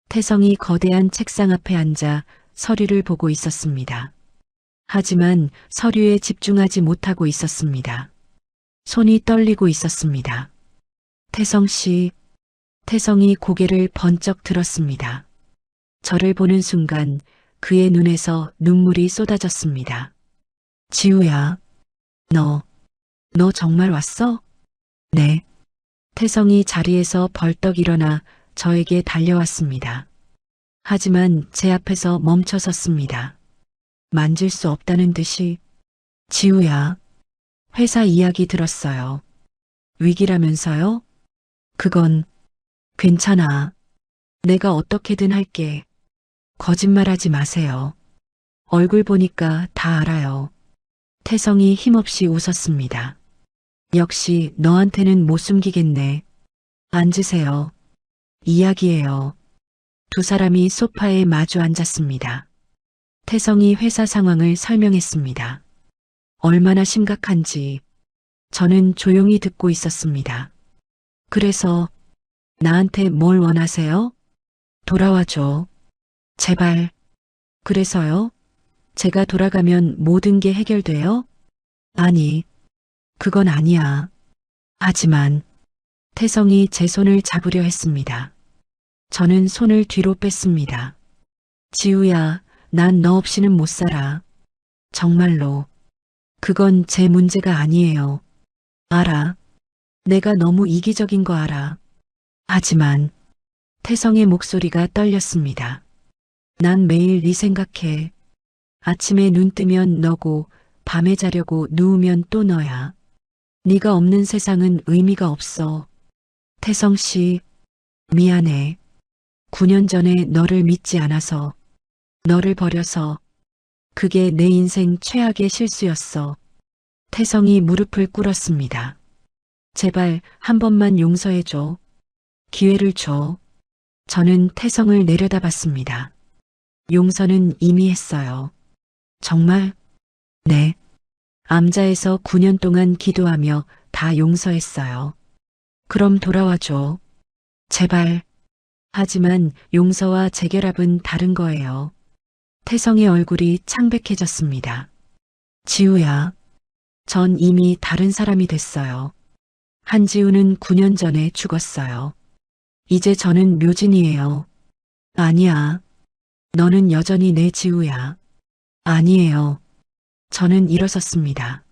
태성이 거대한 책상 앞에 앉아 서류를 보고 있었습니다. 하지만 서류에 집중하지 못하고 있었습니다. 손이 떨리고 있었습니다. 태성 씨, 태성이 고개를 번쩍 들었습니다. 저를 보는 순간 그의 눈에서 눈물이 쏟아졌습니다. 지우야, 너 정말 왔어? 네. 태성이 자리에서 벌떡 일어나 저에게 달려왔습니다. 하지만 제 앞에서 멈춰 섰습니다. 만질 수 없다는 듯이. 지우야, 회사 이야기 들었어요. 위기라면서요? 그건 괜찮아. 내가 어떻게든 할게. 거짓말하지 마세요. 얼굴 보니까 다 알아요. 태성이 힘없이 웃었습니다. 역시 너한테는 못 숨기겠네. 앉으세요. 이야기해요. 두 사람이 소파에 마주 앉았습니다. 태성이 회사 상황을 설명했습니다. 얼마나 심각한지 저는 조용히 듣고 있었습니다. 그래서 나한테 뭘 원하세요? 돌아와줘. 제발. 그래서요? 제가 돌아가면 모든 게 해결돼요? 아니, 그건 아니야. 하지만 태성이 제 손을 잡으려 했습니다. 저는 손을 뒤로 뺐습니다. 지우야, 난 너 없이는 못 살아. 정말로. 그건 제 문제가 아니에요. 알아. 내가 너무 이기적인 거 알아. 하지만 태성의 목소리가 떨렸습니다. 난 매일 네 생각해. 아침에 눈 뜨면 너고 밤에 자려고 누우면 또 너야. 네가 없는 세상은 의미가 없어. 태성 씨, 미안해. 9년 전에 너를 믿지 않아서, 너를 버려서 그게 내 인생 최악의 실수였어. 태성이 무릎을 꿇었습니다. 제발 한 번만 용서해줘. 기회를 줘. 저는 태성을 내려다봤습니다. 용서는 이미 했어요. 정말? 네. 암자에서 9년 동안 기도하며 다 용서했어요. 그럼 돌아와줘. 제발. 하지만 용서와 재결합은 다른 거예요. 태성의 얼굴이 창백해졌습니다. 지우야, 전 이미 다른 사람이 됐어요. 한지우는 9년 전에 죽었어요. 이제 저는 묘진이에요. 아니야. 너는 여전히 내 지우야. 아니에요. 저는 일어섰습니다.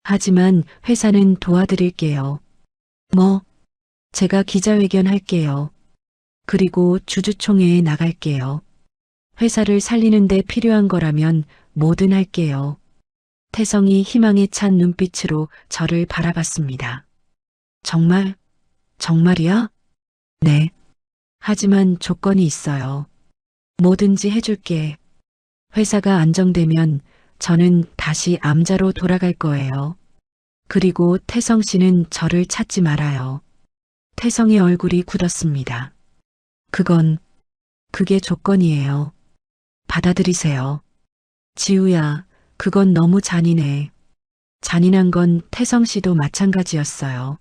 하지만 회사는 도와드릴게요. 뭐? 제가 기자회견 할게요. 그리고 주주총회에 나갈게요. 회사를 살리는 데 필요한 거라면 뭐든 할게요. 태성이 희망에 찬 눈빛으로 저를 바라봤습니다. 정말? 정말이야? 네. 하지만 조건이 있어요. 뭐든지 해줄게. 회사가 안정되면 저는 다시 암자로 돌아갈 거예요. 그리고 태성 씨는 저를 찾지 말아요. 태성의 얼굴이 굳었습니다. 그게 조건이에요. 받아들이세요. 지우야, 그건 너무 잔인해. 잔인한 건 태성 씨도 마찬가지였어요.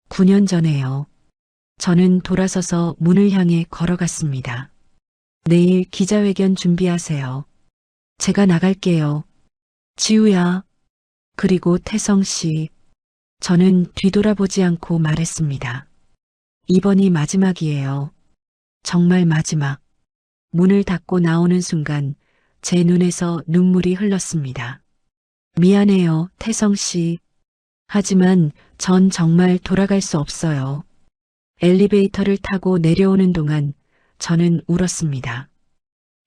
9년 전에요. 저는 돌아서서 문을 향해 걸어갔습니다. 내일 기자회견 준비하세요. 제가 나갈게요. 지우야. 그리고 태성 씨. 저는 뒤돌아보지 않고 말했습니다. 이번이 마지막이에요. 정말 마지막. 문을 닫고 나오는 순간 제 눈에서 눈물이 흘렀습니다. 미안해요, 태성 씨. 하지만 전 정말 돌아갈 수 없어요. 엘리베이터를 타고 내려오는 동안 저는 울었습니다.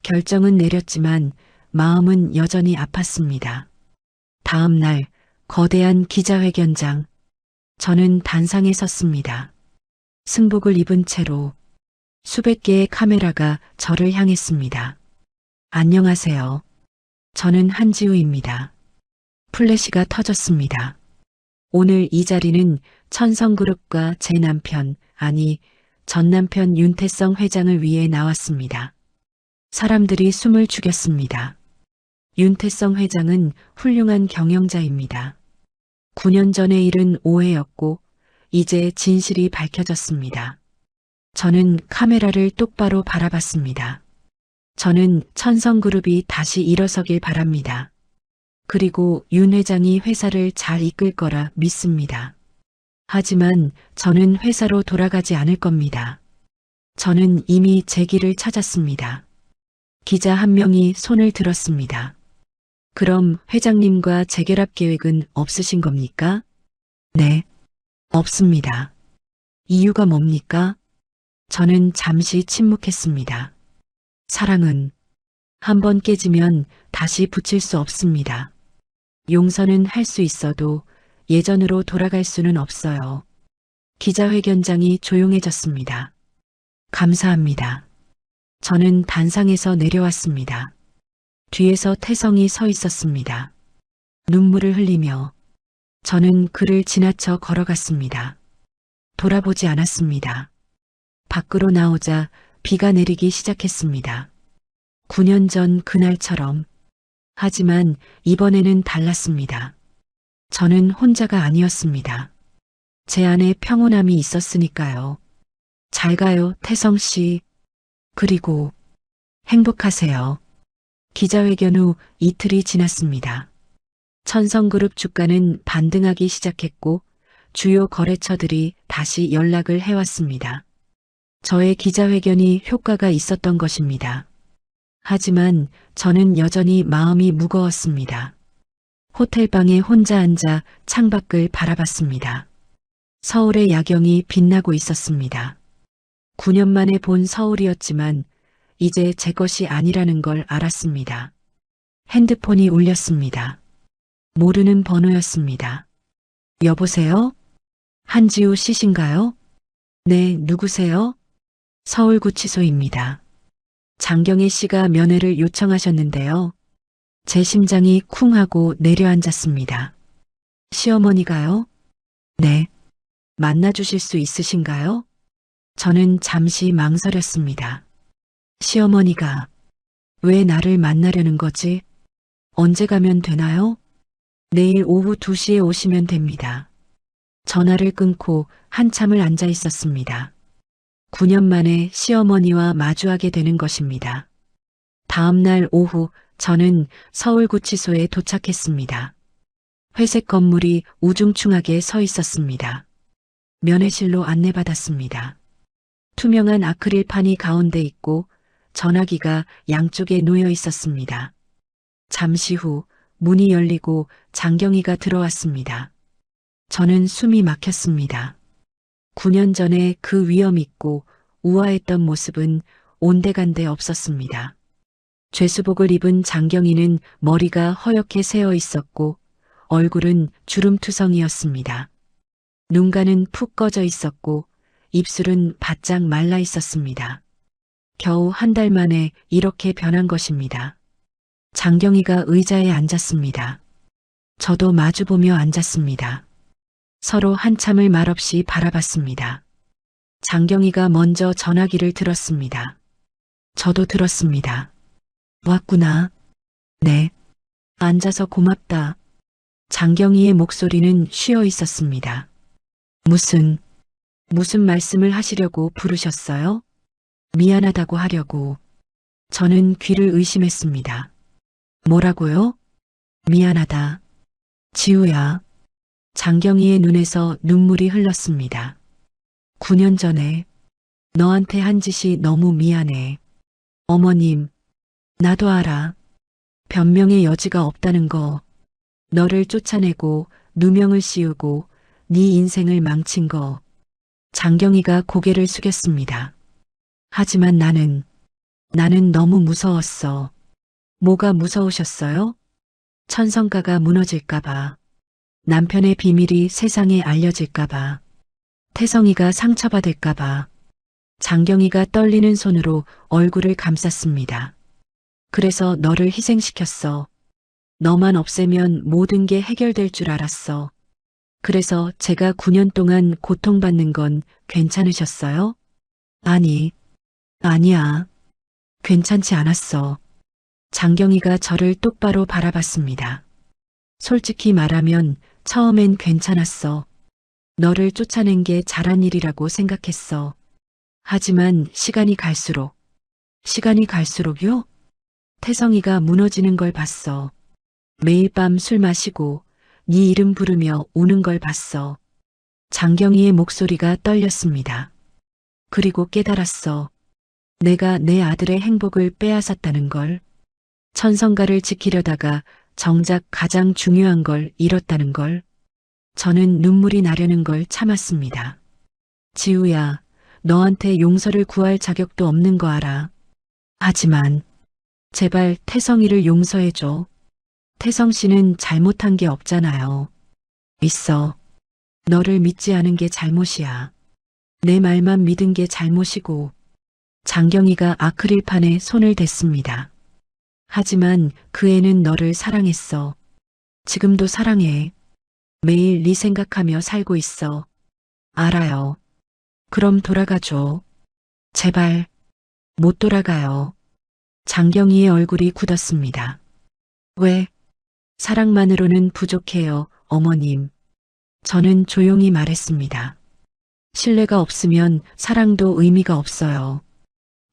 결정은 내렸지만 마음은 여전히 아팠습니다. 다음 날 거대한 기자회견장. 저는 단상에 섰습니다. 승복을 입은 채로 수백 개의 카메라가 저를 향했습니다. 안녕하세요. 저는 한지우입니다. 플래시가 터졌습니다. 오늘 이 자리는 천성그룹과 제 남편, 아니 전 남편 윤태성 회장을 위해 나왔습니다. 사람들이 숨을 죽였습니다. 윤태성 회장은 훌륭한 경영자입니다. 9년 전의 일은 오해였고 이제 진실이 밝혀졌습니다. 저는 카메라를 똑바로 바라봤습니다. 저는 천성그룹이 다시 일어서길 바랍니다. 그리고 윤 회장이 회사를 잘 이끌 거라 믿습니다. 하지만 저는 회사로 돌아가지 않을 겁니다. 저는 이미 제 길을 찾았습니다. 기자 한 명이 손을 들었습니다. 그럼 회장님과 재결합 계획은 없으신 겁니까? 네, 없습니다. 이유가 뭡니까? 저는 잠시 침묵했습니다. 사랑은 한번 깨지면 다시 붙일 수 없습니다. 용서는 할 수 있어도 예전으로 돌아갈 수는 없어요. 기자회견장이 조용해졌습니다. 감사합니다. 저는 단상에서 내려왔습니다. 뒤에서 태성이 서 있었습니다. 눈물을 흘리며 저는 그를 지나쳐 걸어갔습니다. 돌아보지 않았습니다. 밖으로 나오자 비가 내리기 시작했습니다. 9년 전 그날처럼. 하지만 이번에는 달랐습니다. 저는 혼자가 아니었습니다. 제 안에 평온함이 있었으니까요. 잘 가요, 태성 씨. 그리고 행복하세요. 기자회견 후 이틀이 지났습니다. 천성그룹 주가는 반등하기 시작했고 주요 거래처들이 다시 연락을 해왔습니다. 저의 기자회견이 효과가 있었던 것입니다. 하지만 저는 여전히 마음이 무거웠습니다. 호텔방에 혼자 앉아 창밖을 바라봤습니다. 서울의 야경이 빛나고 있었습니다. 9년 만에 본 서울이었지만 이제 제 것이 아니라는 걸 알았습니다. 핸드폰이 울렸습니다. 모르는 번호였습니다. 여보세요? 한지우 씨신가요? 네, 누구세요? 서울구치소입니다. 장경애 씨가 면회를 요청하셨는데요. 제 심장이 쿵 하고 내려앉았습니다. 시어머니가요? 네. 만나주실 수 있으신가요? 저는 잠시 망설였습니다. 시어머니가 왜 나를 만나려는 거지? 언제 가면 되나요? 내일 오후 2시에 오시면 됩니다. 전화를 끊고 한참을 앉아 있었습니다. 9년 만에 시어머니와 마주하게 되는 것입니다. 다음 날 오후 저는 서울구치소에 도착했습니다. 회색 건물이 우중충하게 서 있었습니다. 면회실로 안내받았습니다. 투명한 아크릴판이 가운데 있고 전화기가 양쪽에 놓여 있었습니다. 잠시 후 문이 열리고 장경희가 들어왔습니다. 저는 숨이 막혔습니다. 9년 전에 그 위험 있고 우아했던 모습은 온데간데 없었습니다. 죄수복을 입은 장경희는 머리가 허옇게 새어 있었고 얼굴은 주름투성이었습니다. 눈가는 푹 꺼져 있었고 입술은 바짝 말라 있었습니다. 겨우 한 달 만에 이렇게 변한 것입니다. 장경희가 의자에 앉았습니다. 저도 마주보며 앉았습니다. 서로 한참을 말없이 바라봤습니다. 장경희가 먼저 전화기를 들었습니다. 저도 들었습니다. 왔구나. 네. 앉아서 고맙다. 장경희의 목소리는 쉬어 있었습니다. 무슨 말씀을 하시려고 부르셨어요? 미안하다고 하려고. 저는 귀를 의심했습니다. 뭐라고요? 미안하다. 지우야. 장경희의 눈에서 눈물이 흘렀습니다. 9년 전에 너한테 한 짓이 너무 미안해. 어머님, 나도 알아. 변명의 여지가 없다는 거. 너를 쫓아내고 누명을 씌우고 네 인생을 망친 거. 장경희가 고개를 숙였습니다. 하지만 나는 너무 무서웠어. 뭐가 무서우셨어요? 천성가가 무너질까봐. 남편의 비밀이 세상에 알려질까봐. 태성이가 상처받을까봐. 장경이가 떨리는 손으로 얼굴을 감쌌습니다. 그래서 너를 희생시켰어. 너만 없애면 모든 게 해결될 줄 알았어. 그래서 제가 9년 동안 고통받는 건 괜찮으셨어요? 아니야. 괜찮지 않았어. 장경이가 저를 똑바로 바라봤습니다. 솔직히 말하면 처음엔 괜찮았어. 너를 쫓아낸 게 잘한 일이라고 생각했어. 하지만 시간이 갈수록요? 태성이가 무너지는 걸 봤어. 매일 밤 술 마시고 네 이름 부르며 우는 걸 봤어. 장경이의 목소리가 떨렸습니다. 그리고 깨달았어. 내가 내 아들의 행복을 빼앗았다는 걸. 천성가를 지키려다가 정작 가장 중요한 걸 잃었다는 걸. 저는 눈물이 나려는 걸 참았습니다. 지우야, 너한테 용서를 구할 자격도 없는 거 알아. 하지만 제발 태성이를 용서해줘. 태성 씨는 잘못한 게 없잖아요. 있어. 너를 믿지 않은 게 잘못이야. 내 말만 믿은 게 잘못이고. 장경이가 아크릴판에 손을 댔습니다. 하지만 그 애는 너를 사랑했어. 지금도 사랑해. 매일 네 생각하며 살고 있어. 알아요. 그럼 돌아가줘. 제발. 못 돌아가요. 장경이의 얼굴이 굳었습니다. 왜? 사랑만으로는 부족해요, 어머님. 저는 조용히 말했습니다. 신뢰가 없으면 사랑도 의미가 없어요.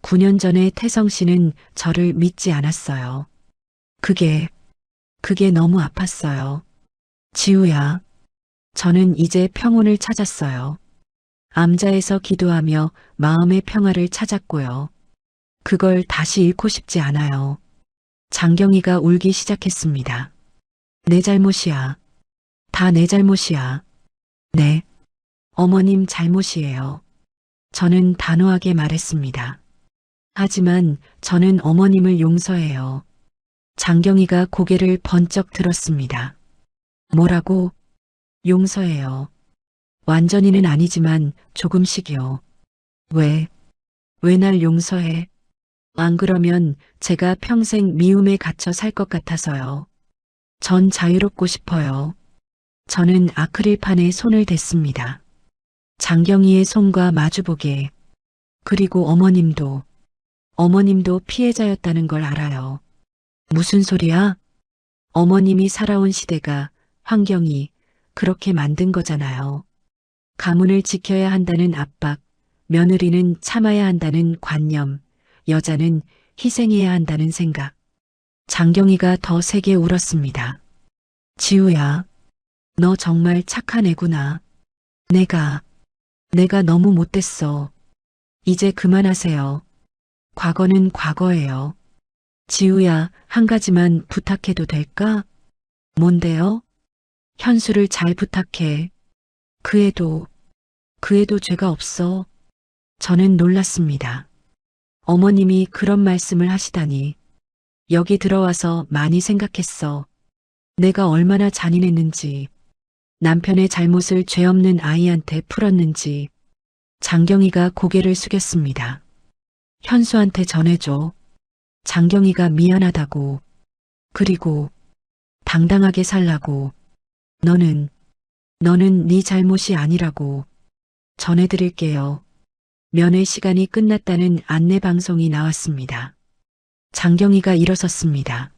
9년 전에 태성 씨는 저를 믿지 않았어요. 그게 너무 아팠어요. 지우야, 저는 이제 평온을 찾았어요. 암자에서 기도하며 마음의 평화를 찾았고요. 그걸 다시 잃고 싶지 않아요. 장경이가 울기 시작했습니다. 내 잘못이야. 다 내 잘못이야. 네. 어머님 잘못이에요. 저는 단호하게 말했습니다. 하지만 저는 어머님을 용서해요. 장경이가 고개를 번쩍 들었습니다. 뭐라고? 용서해요. 완전히는 아니지만 조금씩이요. 왜 날 용서해? 안 그러면 제가 평생 미움에 갇혀 살 것 같아서요. 전 자유롭고 싶어요. 저는 아크릴판에 손을 댔습니다. 장경이의 손과 마주보게. 그리고 어머님도 피해자였다는 걸 알아요. 무슨 소리야? 어머님이 살아온 시대가, 환경이 그렇게 만든 거잖아요. 가문을 지켜야 한다는 압박, 며느리는 참아야 한다는 관념, 여자는 희생해야 한다는 생각. 장경이가 더 세게 울었습니다. 지우야, 너 정말 착한 애구나. 내가 너무 못됐어. 이제 그만하세요. 과거는 과거예요. 지우야, 한 가지만 부탁해도 될까? 뭔데요? 현수를 잘 부탁해. 그 애도 죄가 없어. 저는 놀랐습니다. 어머님이 그런 말씀을 하시다니. 여기 들어와서 많이 생각했어. 내가 얼마나 잔인했는지, 남편의 잘못을 죄 없는 아이한테 풀었는지. 장경이가 고개를 숙였습니다. 현수한테 전해줘. 장경이가 미안하다고. 그리고 당당하게 살라고. 너는 네 잘못이 아니라고. 전해드릴게요. 면회 시간이 끝났다는 안내 방송이 나왔습니다. 장경이가 일어섰습니다.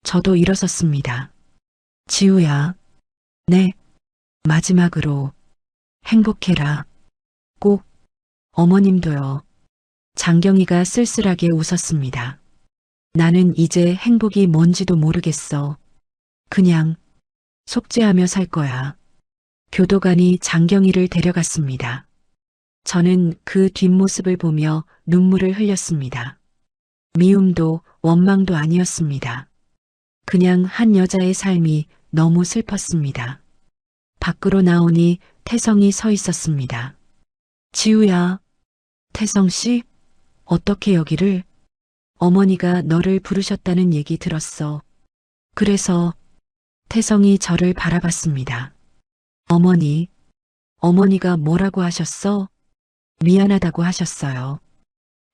저도 일어섰습니다. 지우야. 네. 마지막으로 행복해라. 꼭. 어머님도요. 장경이가 쓸쓸하게 웃었습니다. 나는 이제 행복이 뭔지도 모르겠어. 그냥 속죄하며 살 거야. 교도관이 장경이를 데려갔습니다. 저는 그 뒷모습을 보며 눈물을 흘렸습니다. 미움도 원망도 아니었습니다. 그냥 한 여자의 삶이 너무 슬펐습니다. 밖으로 나오니 태성이 서 있었습니다. 지우야. 태성 씨? 어떻게 여기를? 어머니가 너를 부르셨다는 얘기 들었어. 그래서 태성이 저를 바라봤습니다. 어머니가 뭐라고 하셨어? 미안하다고 하셨어요.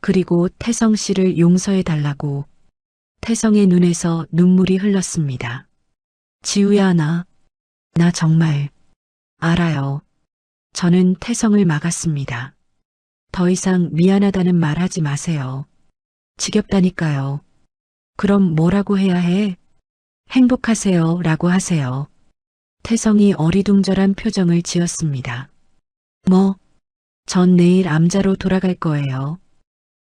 그리고 태성 씨를 용서해 달라고. 태성의 눈에서 눈물이 흘렀습니다. 지우야, 나 정말 알아요. 저는 태성을 막았습니다. 더 이상 미안하다는 말 하지 마세요. 지겹다니까요. 그럼 뭐라고 해야 해? 행복하세요 라고 하세요. 태성이 어리둥절한 표정을 지었습니다. 전 내일 암자로 돌아갈 거예요.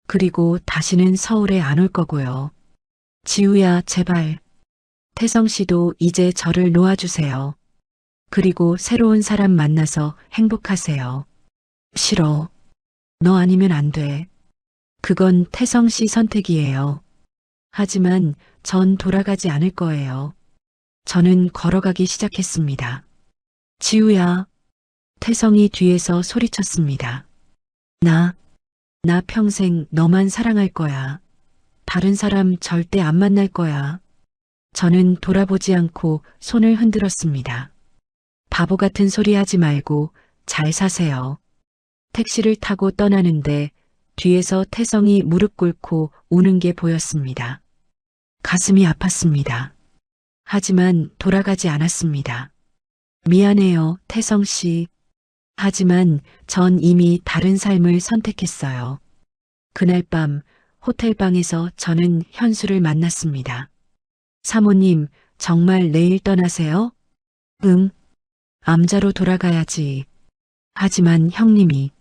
그리고 다시는 서울에 안 올 거고요. 지우야, 제발. 태성 씨도 이제 저를 놓아주세요. 그리고 새로운 사람 만나서 행복하세요. 싫어. 너 아니면 안 돼. 그건 태성 씨 선택이에요. 하지만 전 돌아가지 않을 거예요. 저는 걸어가기 시작했습니다. 지우야. 태성이 뒤에서 소리쳤습니다. 나 평생 너만 사랑할 거야. 다른 사람 절대 안 만날 거야. 저는 돌아보지 않고 손을 흔들었습니다. 바보 같은 소리 하지 말고 잘 사세요. 택시를 타고 떠나는데 뒤에서 태성이 무릎 꿇고 우는 게 보였습니다. 가슴이 아팠습니다. 하지만 돌아가지 않았습니다. 미안해요, 태성 씨. 하지만 전 이미 다른 삶을 선택했어요. 그날 밤 호텔방에서 저는 현수를 만났습니다. 사모님, 정말 내일 떠나세요? 응. 암자로 돌아가야지. 하지만 형님이.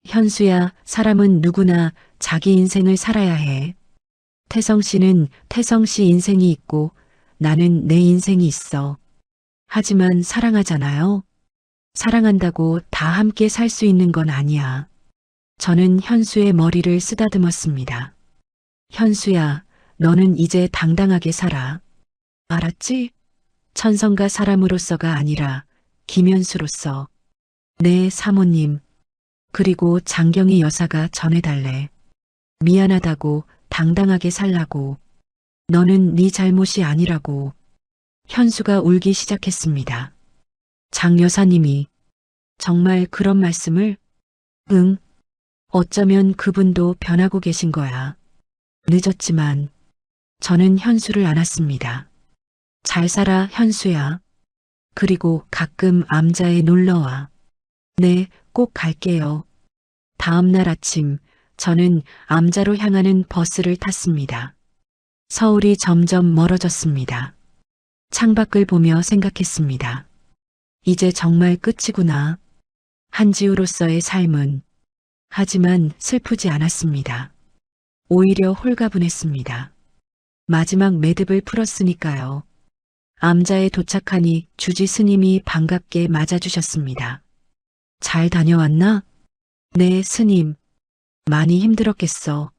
현수야, 사람은 누구나 자기 인생을 살아야 해. 태성 씨는 태성 씨 인생이 있고 나는 내 인생이 있어. 하지만 사랑하잖아요. 사랑한다고 다 함께 살 수 있는 건 아니야. 저는 현수의 머리를 쓰다듬었습니다. 현수야, 너는 이제 당당하게 살아. 알았지? 천성과 사람으로서가 아니라 김현수로서. 네, 사모님. 그리고 장경희 여사가 전해달래. 미안하다고 당당하게 살라고. 너는 네 잘못이 아니라고. 현수가 울기 시작했습니다. 장 여사님이 정말 그런 말씀을? 응. 어쩌면 그분도 변하고 계신 거야. 늦었지만 저는 현수를 안았습니다. 잘 살아, 현수야. 그리고 가끔 암자에 놀러와. 네, 꼭 갈게요. 다음 날 아침 저는 암자로 향하는 버스를 탔습니다. 서울이 점점 멀어졌습니다. 창밖을 보며 생각했습니다. 이제 정말 끝이구나. 한지우로서의 삶은. 하지만 슬프지 않았습니다. 오히려 홀가분했습니다. 마지막 매듭을 풀었으니까요. 암자에 도착하니 주지 스님이 반갑게 맞아주셨습니다. 잘 다녀왔나? 네, 스님. 많이 힘들었겠어.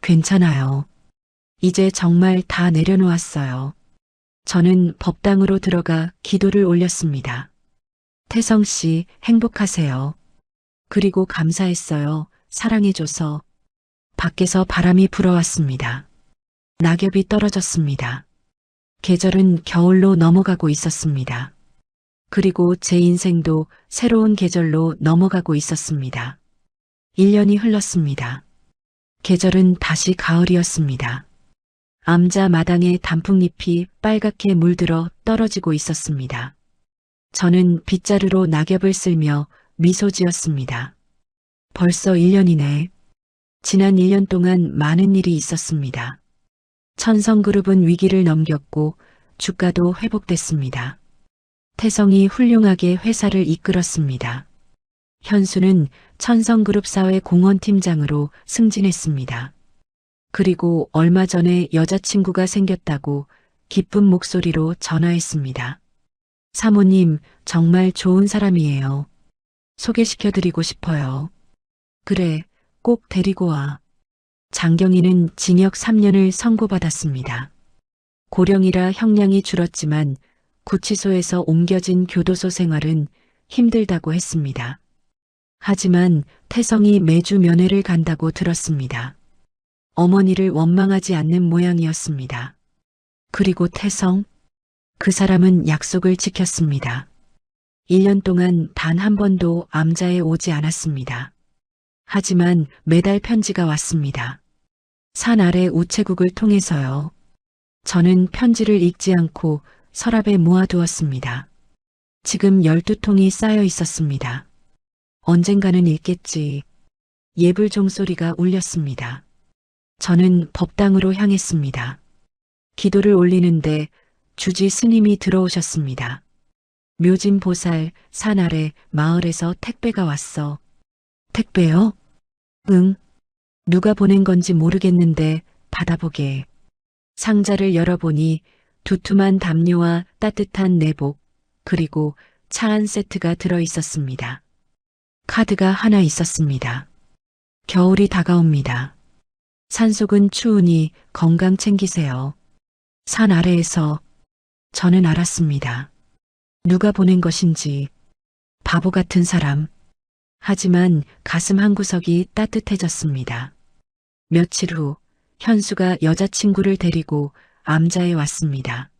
괜찮아요. 이제 정말 다 내려놓았어요. 저는 법당으로 들어가 기도를 올렸습니다. 태성 씨, 행복하세요. 그리고 감사했어요. 사랑해줘서. 밖에서 바람이 불어왔습니다. 낙엽이 떨어졌습니다. 계절은 겨울로 넘어가고 있었습니다. 그리고 제 인생도 새로운 계절로 넘어가고 있었습니다. 1년이 흘렀습니다. 계절은 다시 가을이었습니다. 암자 마당에 단풍잎이 빨갛게 물들어 떨어지고 있었습니다. 저는 빗자루로 낙엽을 쓸며 미소 지었습니다. 벌써 1년이네. 지난 1년 동안 많은 일이 있었습니다. 천성그룹은 위기를 넘겼고 주가도 회복됐습니다. 태성이 훌륭하게 회사를 이끌었습니다. 현수는 천성그룹 사회 공헌팀장으로 승진했습니다. 그리고 얼마 전에 여자친구가 생겼다고 기쁜 목소리로 전화했습니다. 사모님, 정말 좋은 사람이에요. 소개시켜드리고 싶어요. 그래, 꼭 데리고 와. 장경희는 징역 3년을 선고받았습니다. 고령이라 형량이 줄었지만 구치소에서 옮겨진 교도소 생활은 힘들다고 했습니다. 하지만 태성이 매주 면회를 간다고 들었습니다. 어머니를 원망하지 않는 모양이었습니다. 그리고 태성, 그 사람은 약속을 지켰습니다. 1년 동안 단 한 번도 암자에 오지 않았습니다. 하지만 매달 편지가 왔습니다. 산 아래 우체국을 통해서요. 저는 편지를 읽지 않고 서랍에 모아두었습니다. 지금 12통이 쌓여 있었습니다. 언젠가는 읽겠지. 예불 종소리가 울렸습니다. 저는 법당으로 향했습니다. 기도를 올리는데 주지 스님이 들어오셨습니다. 묘진 보살, 산 아래 마을에서 택배가 왔어. 택배요? 응. 누가 보낸 건지 모르겠는데 받아보게. 상자를 열어보니 두툼한 담요와 따뜻한 내복, 그리고 차 한 세트가 들어 있었습니다. 카드가 하나 있었습니다. 겨울이 다가옵니다. 산속은 추우니 건강 챙기세요. 산 아래에서 저는 알았습니다. 누가 보낸 것인지. 바보 같은 사람. 하지만 가슴 한구석이 따뜻해졌습니다. 며칠 후 현수가 여자친구를 데리고 암자에 왔습니다.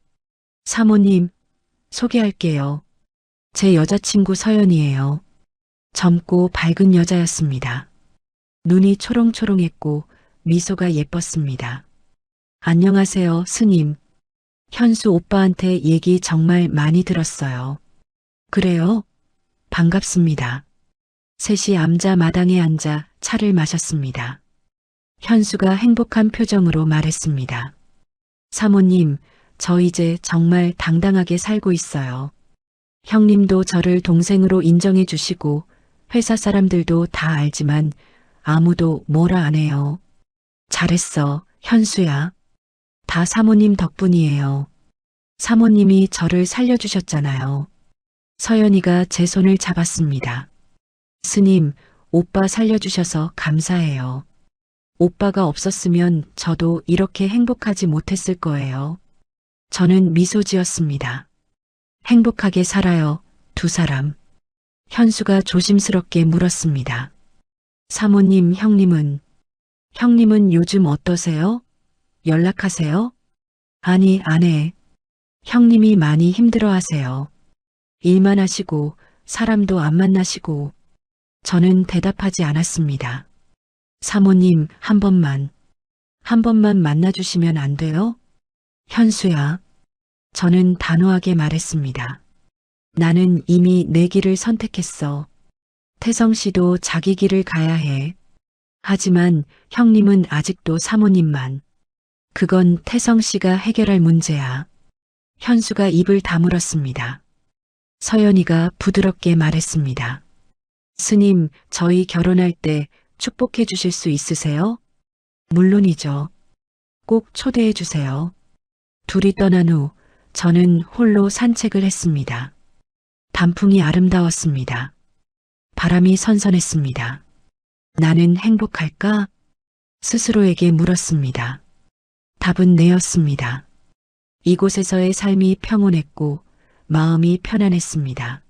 사모님, 소개할게요. 제 여자친구 서연이에요. 젊고 밝은 여자였습니다. 눈이 초롱초롱했고 미소가 예뻤습니다. 안녕하세요, 스님. 현수 오빠한테 얘기 정말 많이 들었어요. 그래요? 반갑습니다. 셋이 암자 마당에 앉아 차를 마셨습니다. 현수가 행복한 표정으로 말했습니다. 사모님, 저 이제 정말 당당하게 살고 있어요. 형님도 저를 동생으로 인정해 주시고 회사 사람들도 다 알지만 아무도 뭐라 안 해요. 잘했어, 현수야. 다 사모님 덕분이에요. 사모님이 저를 살려주셨잖아요. 서연이가 제 손을 잡았습니다. 스님, 오빠 살려주셔서 감사해요. 오빠가 없었으면 저도 이렇게 행복하지 못했을 거예요. 저는 미소 지었습니다. 행복하게 살아요, 두 사람. 현수가 조심스럽게 물었습니다. 사모님, 형님은 요즘 어떠세요? 연락하세요? 아니, 안 해. 형님이 많이 힘들어하세요. 일만 하시고 사람도 안 만나시고. 저는 대답하지 않았습니다. 사모님, 한 번만 만나주시면 안 돼요? 현수야. 저는 단호하게 말했습니다. 나는 이미 내 길을 선택했어. 태성 씨도 자기 길을 가야 해. 하지만 형님은 아직도 사모님만. 그건 태성 씨가 해결할 문제야. 현수가 입을 다물었습니다. 서연이가 부드럽게 말했습니다. 스님, 저희 결혼할 때 축복해 주실 수 있으세요? 물론이죠. 꼭 초대해 주세요. 둘이 떠난 후 저는 홀로 산책을 했습니다. 단풍이 아름다웠습니다. 바람이 선선했습니다. 나는 행복할까? 스스로에게 물었습니다. 답은 네였습니다. 이곳에서의 삶이 평온했고 마음이 편안했습니다.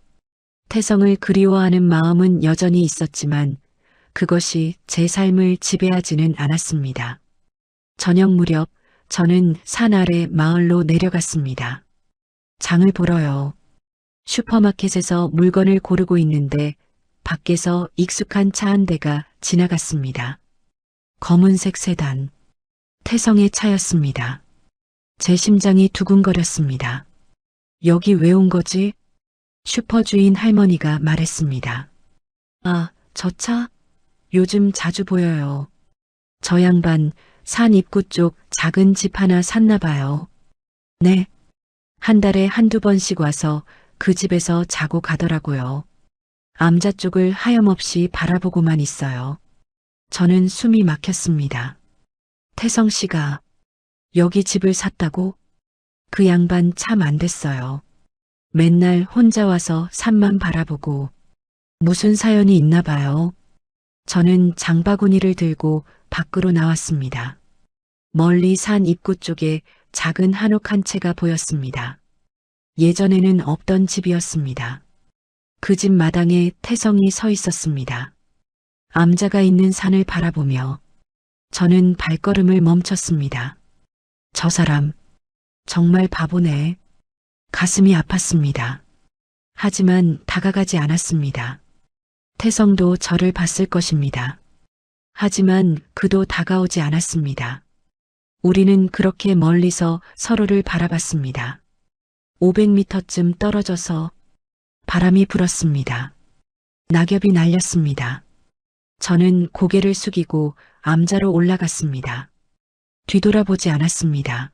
태성을 그리워하는 마음은 여전히 있었지만 그것이 제 삶을 지배하지는 않았습니다. 저녁 무렵 저는 산 아래 마을로 내려갔습니다. 장을 보러요. 슈퍼마켓에서 물건을 고르고 있는데 밖에서 익숙한 차 한 대가 지나갔습니다. 검은색 세단. 태성의 차였습니다. 제 심장이 두근거렸습니다. 여기 왜 온 거지? 슈퍼 주인 할머니가 말했습니다. 아, 저 차? 요즘 자주 보여요. 저 양반 산 입구 쪽 작은 집 하나 샀나 봐요. 네. 한 달에 한두 번씩 와서 그 집에서 자고 가더라고요. 암자 쪽을 하염없이 바라보고만 있어요. 저는 숨이 막혔습니다. 태성 씨가 여기 집을 샀다고? 그 양반 참 안 됐어요. 맨날 혼자 와서 산만 바라보고 무슨 사연이 있나 봐요. 저는 장바구니를 들고 밖으로 나왔습니다. 멀리 산 입구 쪽에 작은 한옥 한 채가 보였습니다. 예전에는 없던 집이었습니다. 그 집 마당에 태성이 서 있었습니다. 암자가 있는 산을 바라보며 저는 발걸음을 멈췄습니다. 저 사람, 정말 바보네. 가슴이 아팠습니다. 하지만 다가가지 않았습니다. 태성도 저를 봤을 것입니다. 하지만 그도 다가오지 않았습니다. 우리는 그렇게 멀리서 서로를 바라봤습니다. 500m쯤 떨어져서 바람이 불었습니다. 낙엽이 날렸습니다. 저는 고개를 숙이고 암자로 올라갔습니다. 뒤돌아보지 않았습니다.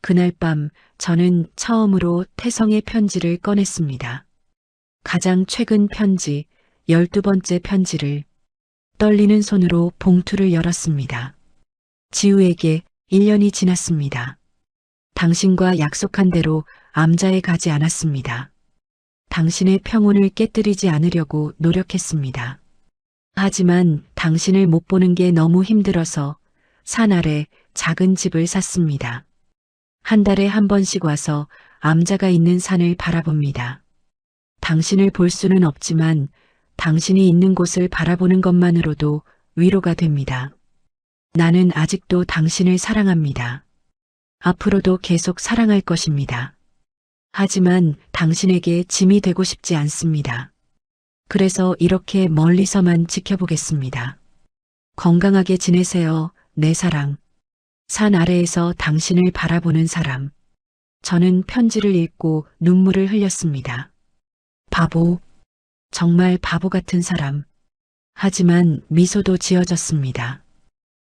그날 밤 저는 처음으로 태성의 편지를 꺼냈습니다. 가장 최근 편지, 12번째 편지를 떨리는 손으로 봉투를 열었습니다. 지우에게 1년이 지났습니다. 당신과 약속한 대로 암자에 가지 않았습니다. 당신의 평온을 깨뜨리지 않으려고 노력했습니다. 하지만 당신을 못 보는 게 너무 힘들어서 산 아래 작은 집을 샀습니다. 한 달에 한 번씩 와서 암자가 있는 산을 바라봅니다. 당신을 볼 수는 없지만 당신이 있는 곳을 바라보는 것만으로도 위로가 됩니다. 나는 아직도 당신을 사랑합니다. 앞으로도 계속 사랑할 것입니다. 하지만 당신에게 짐이 되고 싶지 않습니다. 그래서 이렇게 멀리서만 지켜보겠습니다. 건강하게 지내세요, 내 사랑. 산 아래에서 당신을 바라보는 사람. 저는 편지를 읽고 눈물을 흘렸습니다. 바보. 정말 바보 같은 사람. 하지만 미소도 지어졌습니다.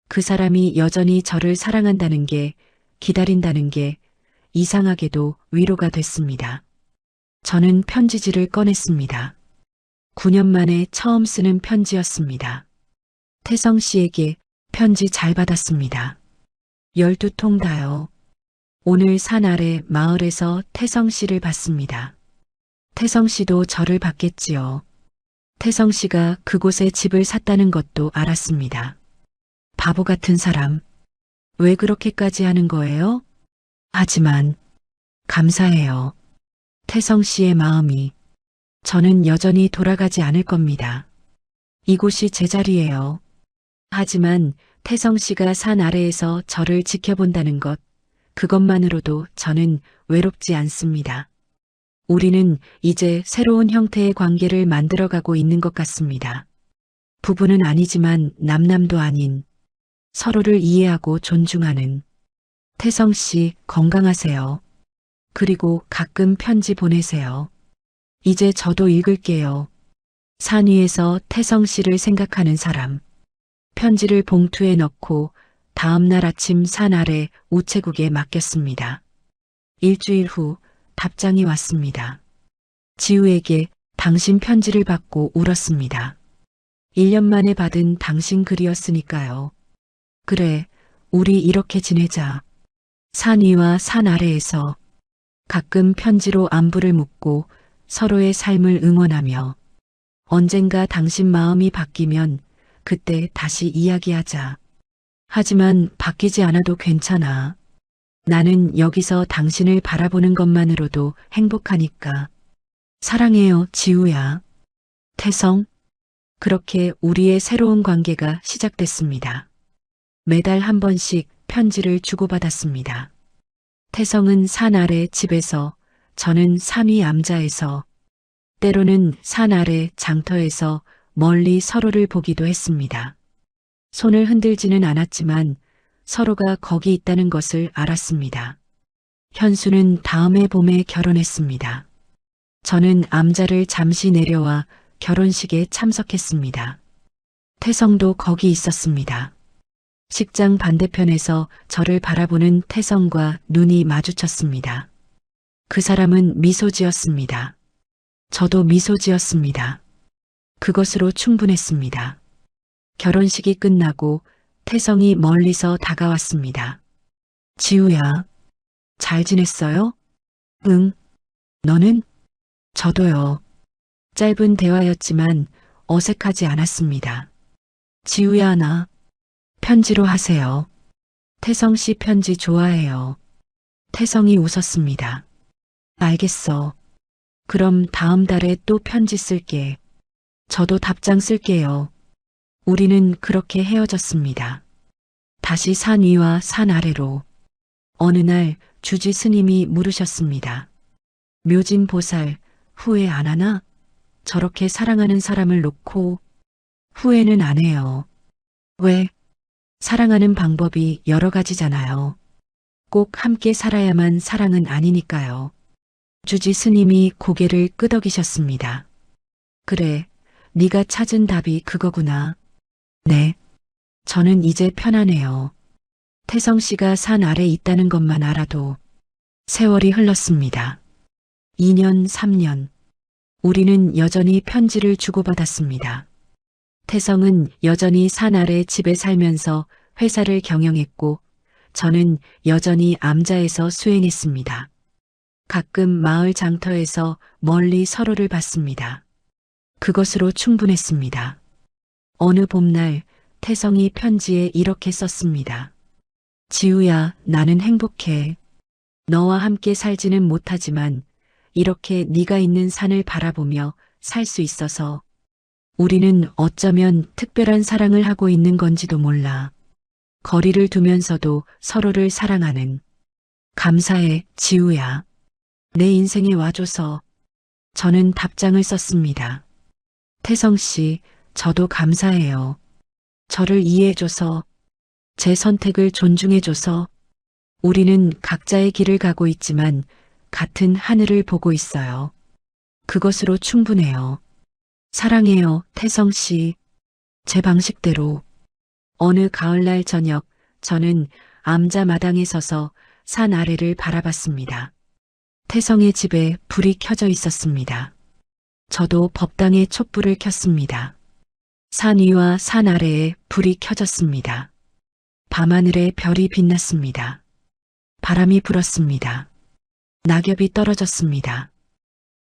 그 사람이 여전히 저를 사랑한다는 게, 기다린다는 게 이상하게도 위로가 됐습니다. 저는 편지지를 꺼냈습니다. 9년 만에 처음 쓰는 편지였습니다. 태성 씨에게 편지 잘 받았습니다. 12통 다요. 오늘 산 아래 마을에서 태성 씨를 봤습니다. 태성 씨도 저를 봤겠지요. 태성 씨가 그곳에 집을 샀다는 것도 알았습니다. 바보 같은 사람. 왜 그렇게까지 하는 거예요? 하지만 감사해요. 태성 씨의 마음이. 저는 여전히 돌아가지 않을 겁니다. 이곳이 제 자리예요. 하지만 태성 씨가 산 아래에서 저를 지켜본다는 것, 그것만으로도 저는 외롭지 않습니다. 우리는 이제 새로운 형태의 관계를 만들어가고 있는 것 같습니다. 부부는 아니지만 남남도 아닌, 서로를 이해하고 존중하는. 태성 씨 건강하세요. 그리고 가끔 편지 보내세요. 이제 저도 읽을게요. 산 위에서 태성 씨를 생각하는 사람. 편지를 봉투에 넣고 다음 날 아침 산 아래 우체국에 맡겼습니다. 일주일 후 답장이 왔습니다. 지우에게 당신 편지를 받고 울었습니다. 1년 만에 받은 당신 글이었으니까요. 그래, 우리 이렇게 지내자. 산 위와 산 아래에서 가끔 편지로 안부를 묻고 서로의 삶을 응원하며 언젠가 당신 마음이 바뀌면 그때 다시 이야기하자. 하지만 바뀌지 않아도 괜찮아. 나는 여기서 당신을 바라보는 것만으로도 행복하니까. 사랑해요, 지우야. 태성. 그렇게 우리의 새로운 관계가 시작됐습니다. 매달 한 번씩 편지를 주고받았습니다. 태성은 산 아래 집에서, 저는 산 위 암자에서, 때로는 산 아래 장터에서 멀리 서로를 보기도 했습니다. 손을 흔들지는 않았지만 서로가 거기 있다는 것을 알았습니다. 현수는 다음해 봄에 결혼했습니다. 저는 암자를 잠시 내려와 결혼식에 참석했습니다. 태성도 거기 있었습니다. 식장 반대편에서 저를 바라보는 태성과 눈이 마주쳤습니다. 그 사람은 미소 지었습니다. 저도 미소 지었습니다. 그것으로 충분했습니다. 결혼식이 끝나고 태성이 멀리서 다가왔습니다. 지우야, 잘 지냈어요? 응. 너는? 저도요. 짧은 대화였지만 어색하지 않았습니다. 지우야, 나 편지로 하세요. 태성 씨 편지 좋아해요. 태성이 웃었습니다. 알겠어. 그럼 다음 달에 또 편지 쓸게. 저도 답장 쓸게요. 우리는 그렇게 헤어졌습니다. 다시 산 위와 산 아래로. 어느 날 주지 스님이 물으셨습니다. 묘진 보살, 후회 안 하나? 저렇게 사랑하는 사람을 놓고 후회는 안 해요. 왜? 사랑하는 방법이 여러 가지잖아요. 꼭 함께 살아야만 사랑은 아니니까요. 주지 스님이 고개를 끄덕이셨습니다. 그래, 네가 찾은 답이 그거구나. 네, 저는 이제 편하네요. 태성 씨가 산 아래 있다는 것만 알아도. 세월이 흘렀습니다. 2년, 3년. 우리는 여전히 편지를 주고받았습니다. 태성은 여전히 산 아래 집에 살면서 회사를 경영했고, 저는 여전히 암자에서 수행했습니다. 가끔 마을 장터에서 멀리 서로를 봤습니다. 그것으로 충분했습니다. 어느 봄날 태성이 편지에 이렇게 썼습니다. 지우야, 나는 행복해. 너와 함께 살지는 못하지만 이렇게 네가 있는 산을 바라보며 살 수 있어서 우리는 어쩌면 특별한 사랑을 하고 있는 건지도 몰라. 거리를 두면서도 서로를 사랑하는. 감사해, 지우야. 내 인생에 와줘서. 저는 답장을 썼습니다. 태성 씨, 저도 감사해요. 저를 이해해줘서, 제 선택을 존중해줘서. 우리는 각자의 길을 가고 있지만 같은 하늘을 보고 있어요. 그것으로 충분해요. 사랑해요, 태성 씨. 제 방식대로. 어느 가을날 저녁, 저는 암자 마당에 서서 산 아래를 바라봤습니다. 태성의 집에 불이 켜져 있었습니다. 저도 법당에 촛불을 켰습니다. 산 위와 산 아래에 불이 켜졌습니다. 밤하늘에 별이 빛났습니다. 바람이 불었습니다. 낙엽이 떨어졌습니다.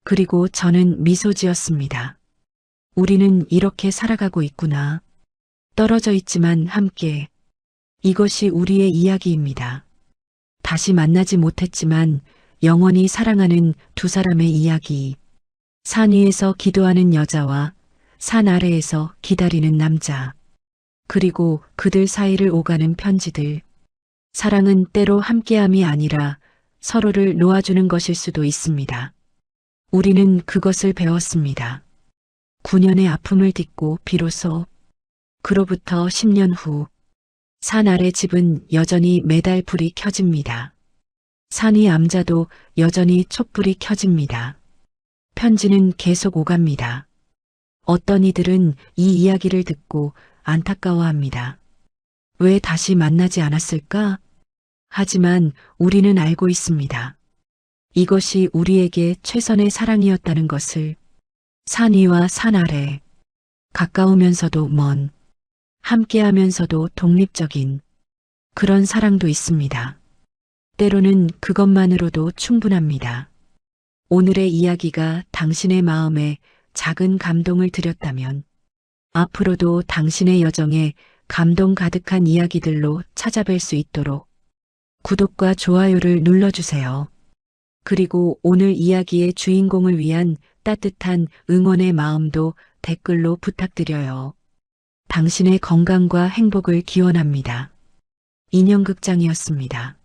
그리고 저는 미소 지었습니다. 우리는 이렇게 살아가고 있구나. 떨어져 있지만 함께. 이것이 우리의 이야기입니다. 다시 만나지 못했지만 영원히 사랑하는 두 사람의 이야기. 산 위에서 기도하는 여자와 산 아래에서 기다리는 남자. 그리고 그들 사이를 오가는 편지들. 사랑은 때로 함께함이 아니라 서로를 놓아주는 것일 수도 있습니다. 우리는 그것을 배웠습니다. 9년의 아픔을 딛고 비로소. 그로부터 10년 후, 산 아래 집은 여전히 매달 불이 켜집니다. 산 위 암자도 여전히 촛불이 켜집니다. 편지는 계속 오갑니다. 어떤 이들은 이 이야기를 듣고 안타까워합니다. 왜 다시 만나지 않았을까? 하지만 우리는 알고 있습니다. 이것이 우리에게 최선의 사랑이었다는 것을. 산 위와 산 아래, 가까우면서도 먼, 함께하면서도 독립적인 그런 사랑도 있습니다. 때로는 그것만으로도 충분합니다. 오늘의 이야기가 당신의 마음에 작은 감동을 드렸다면 앞으로도 당신의 여정에 감동 가득한 이야기들로 찾아뵐 수 있도록 구독과 좋아요를 눌러주세요. 그리고 오늘 이야기의 주인공을 위한 따뜻한 응원의 마음도 댓글로 부탁드려요. 당신의 건강과 행복을 기원합니다. 인형극장이었습니다.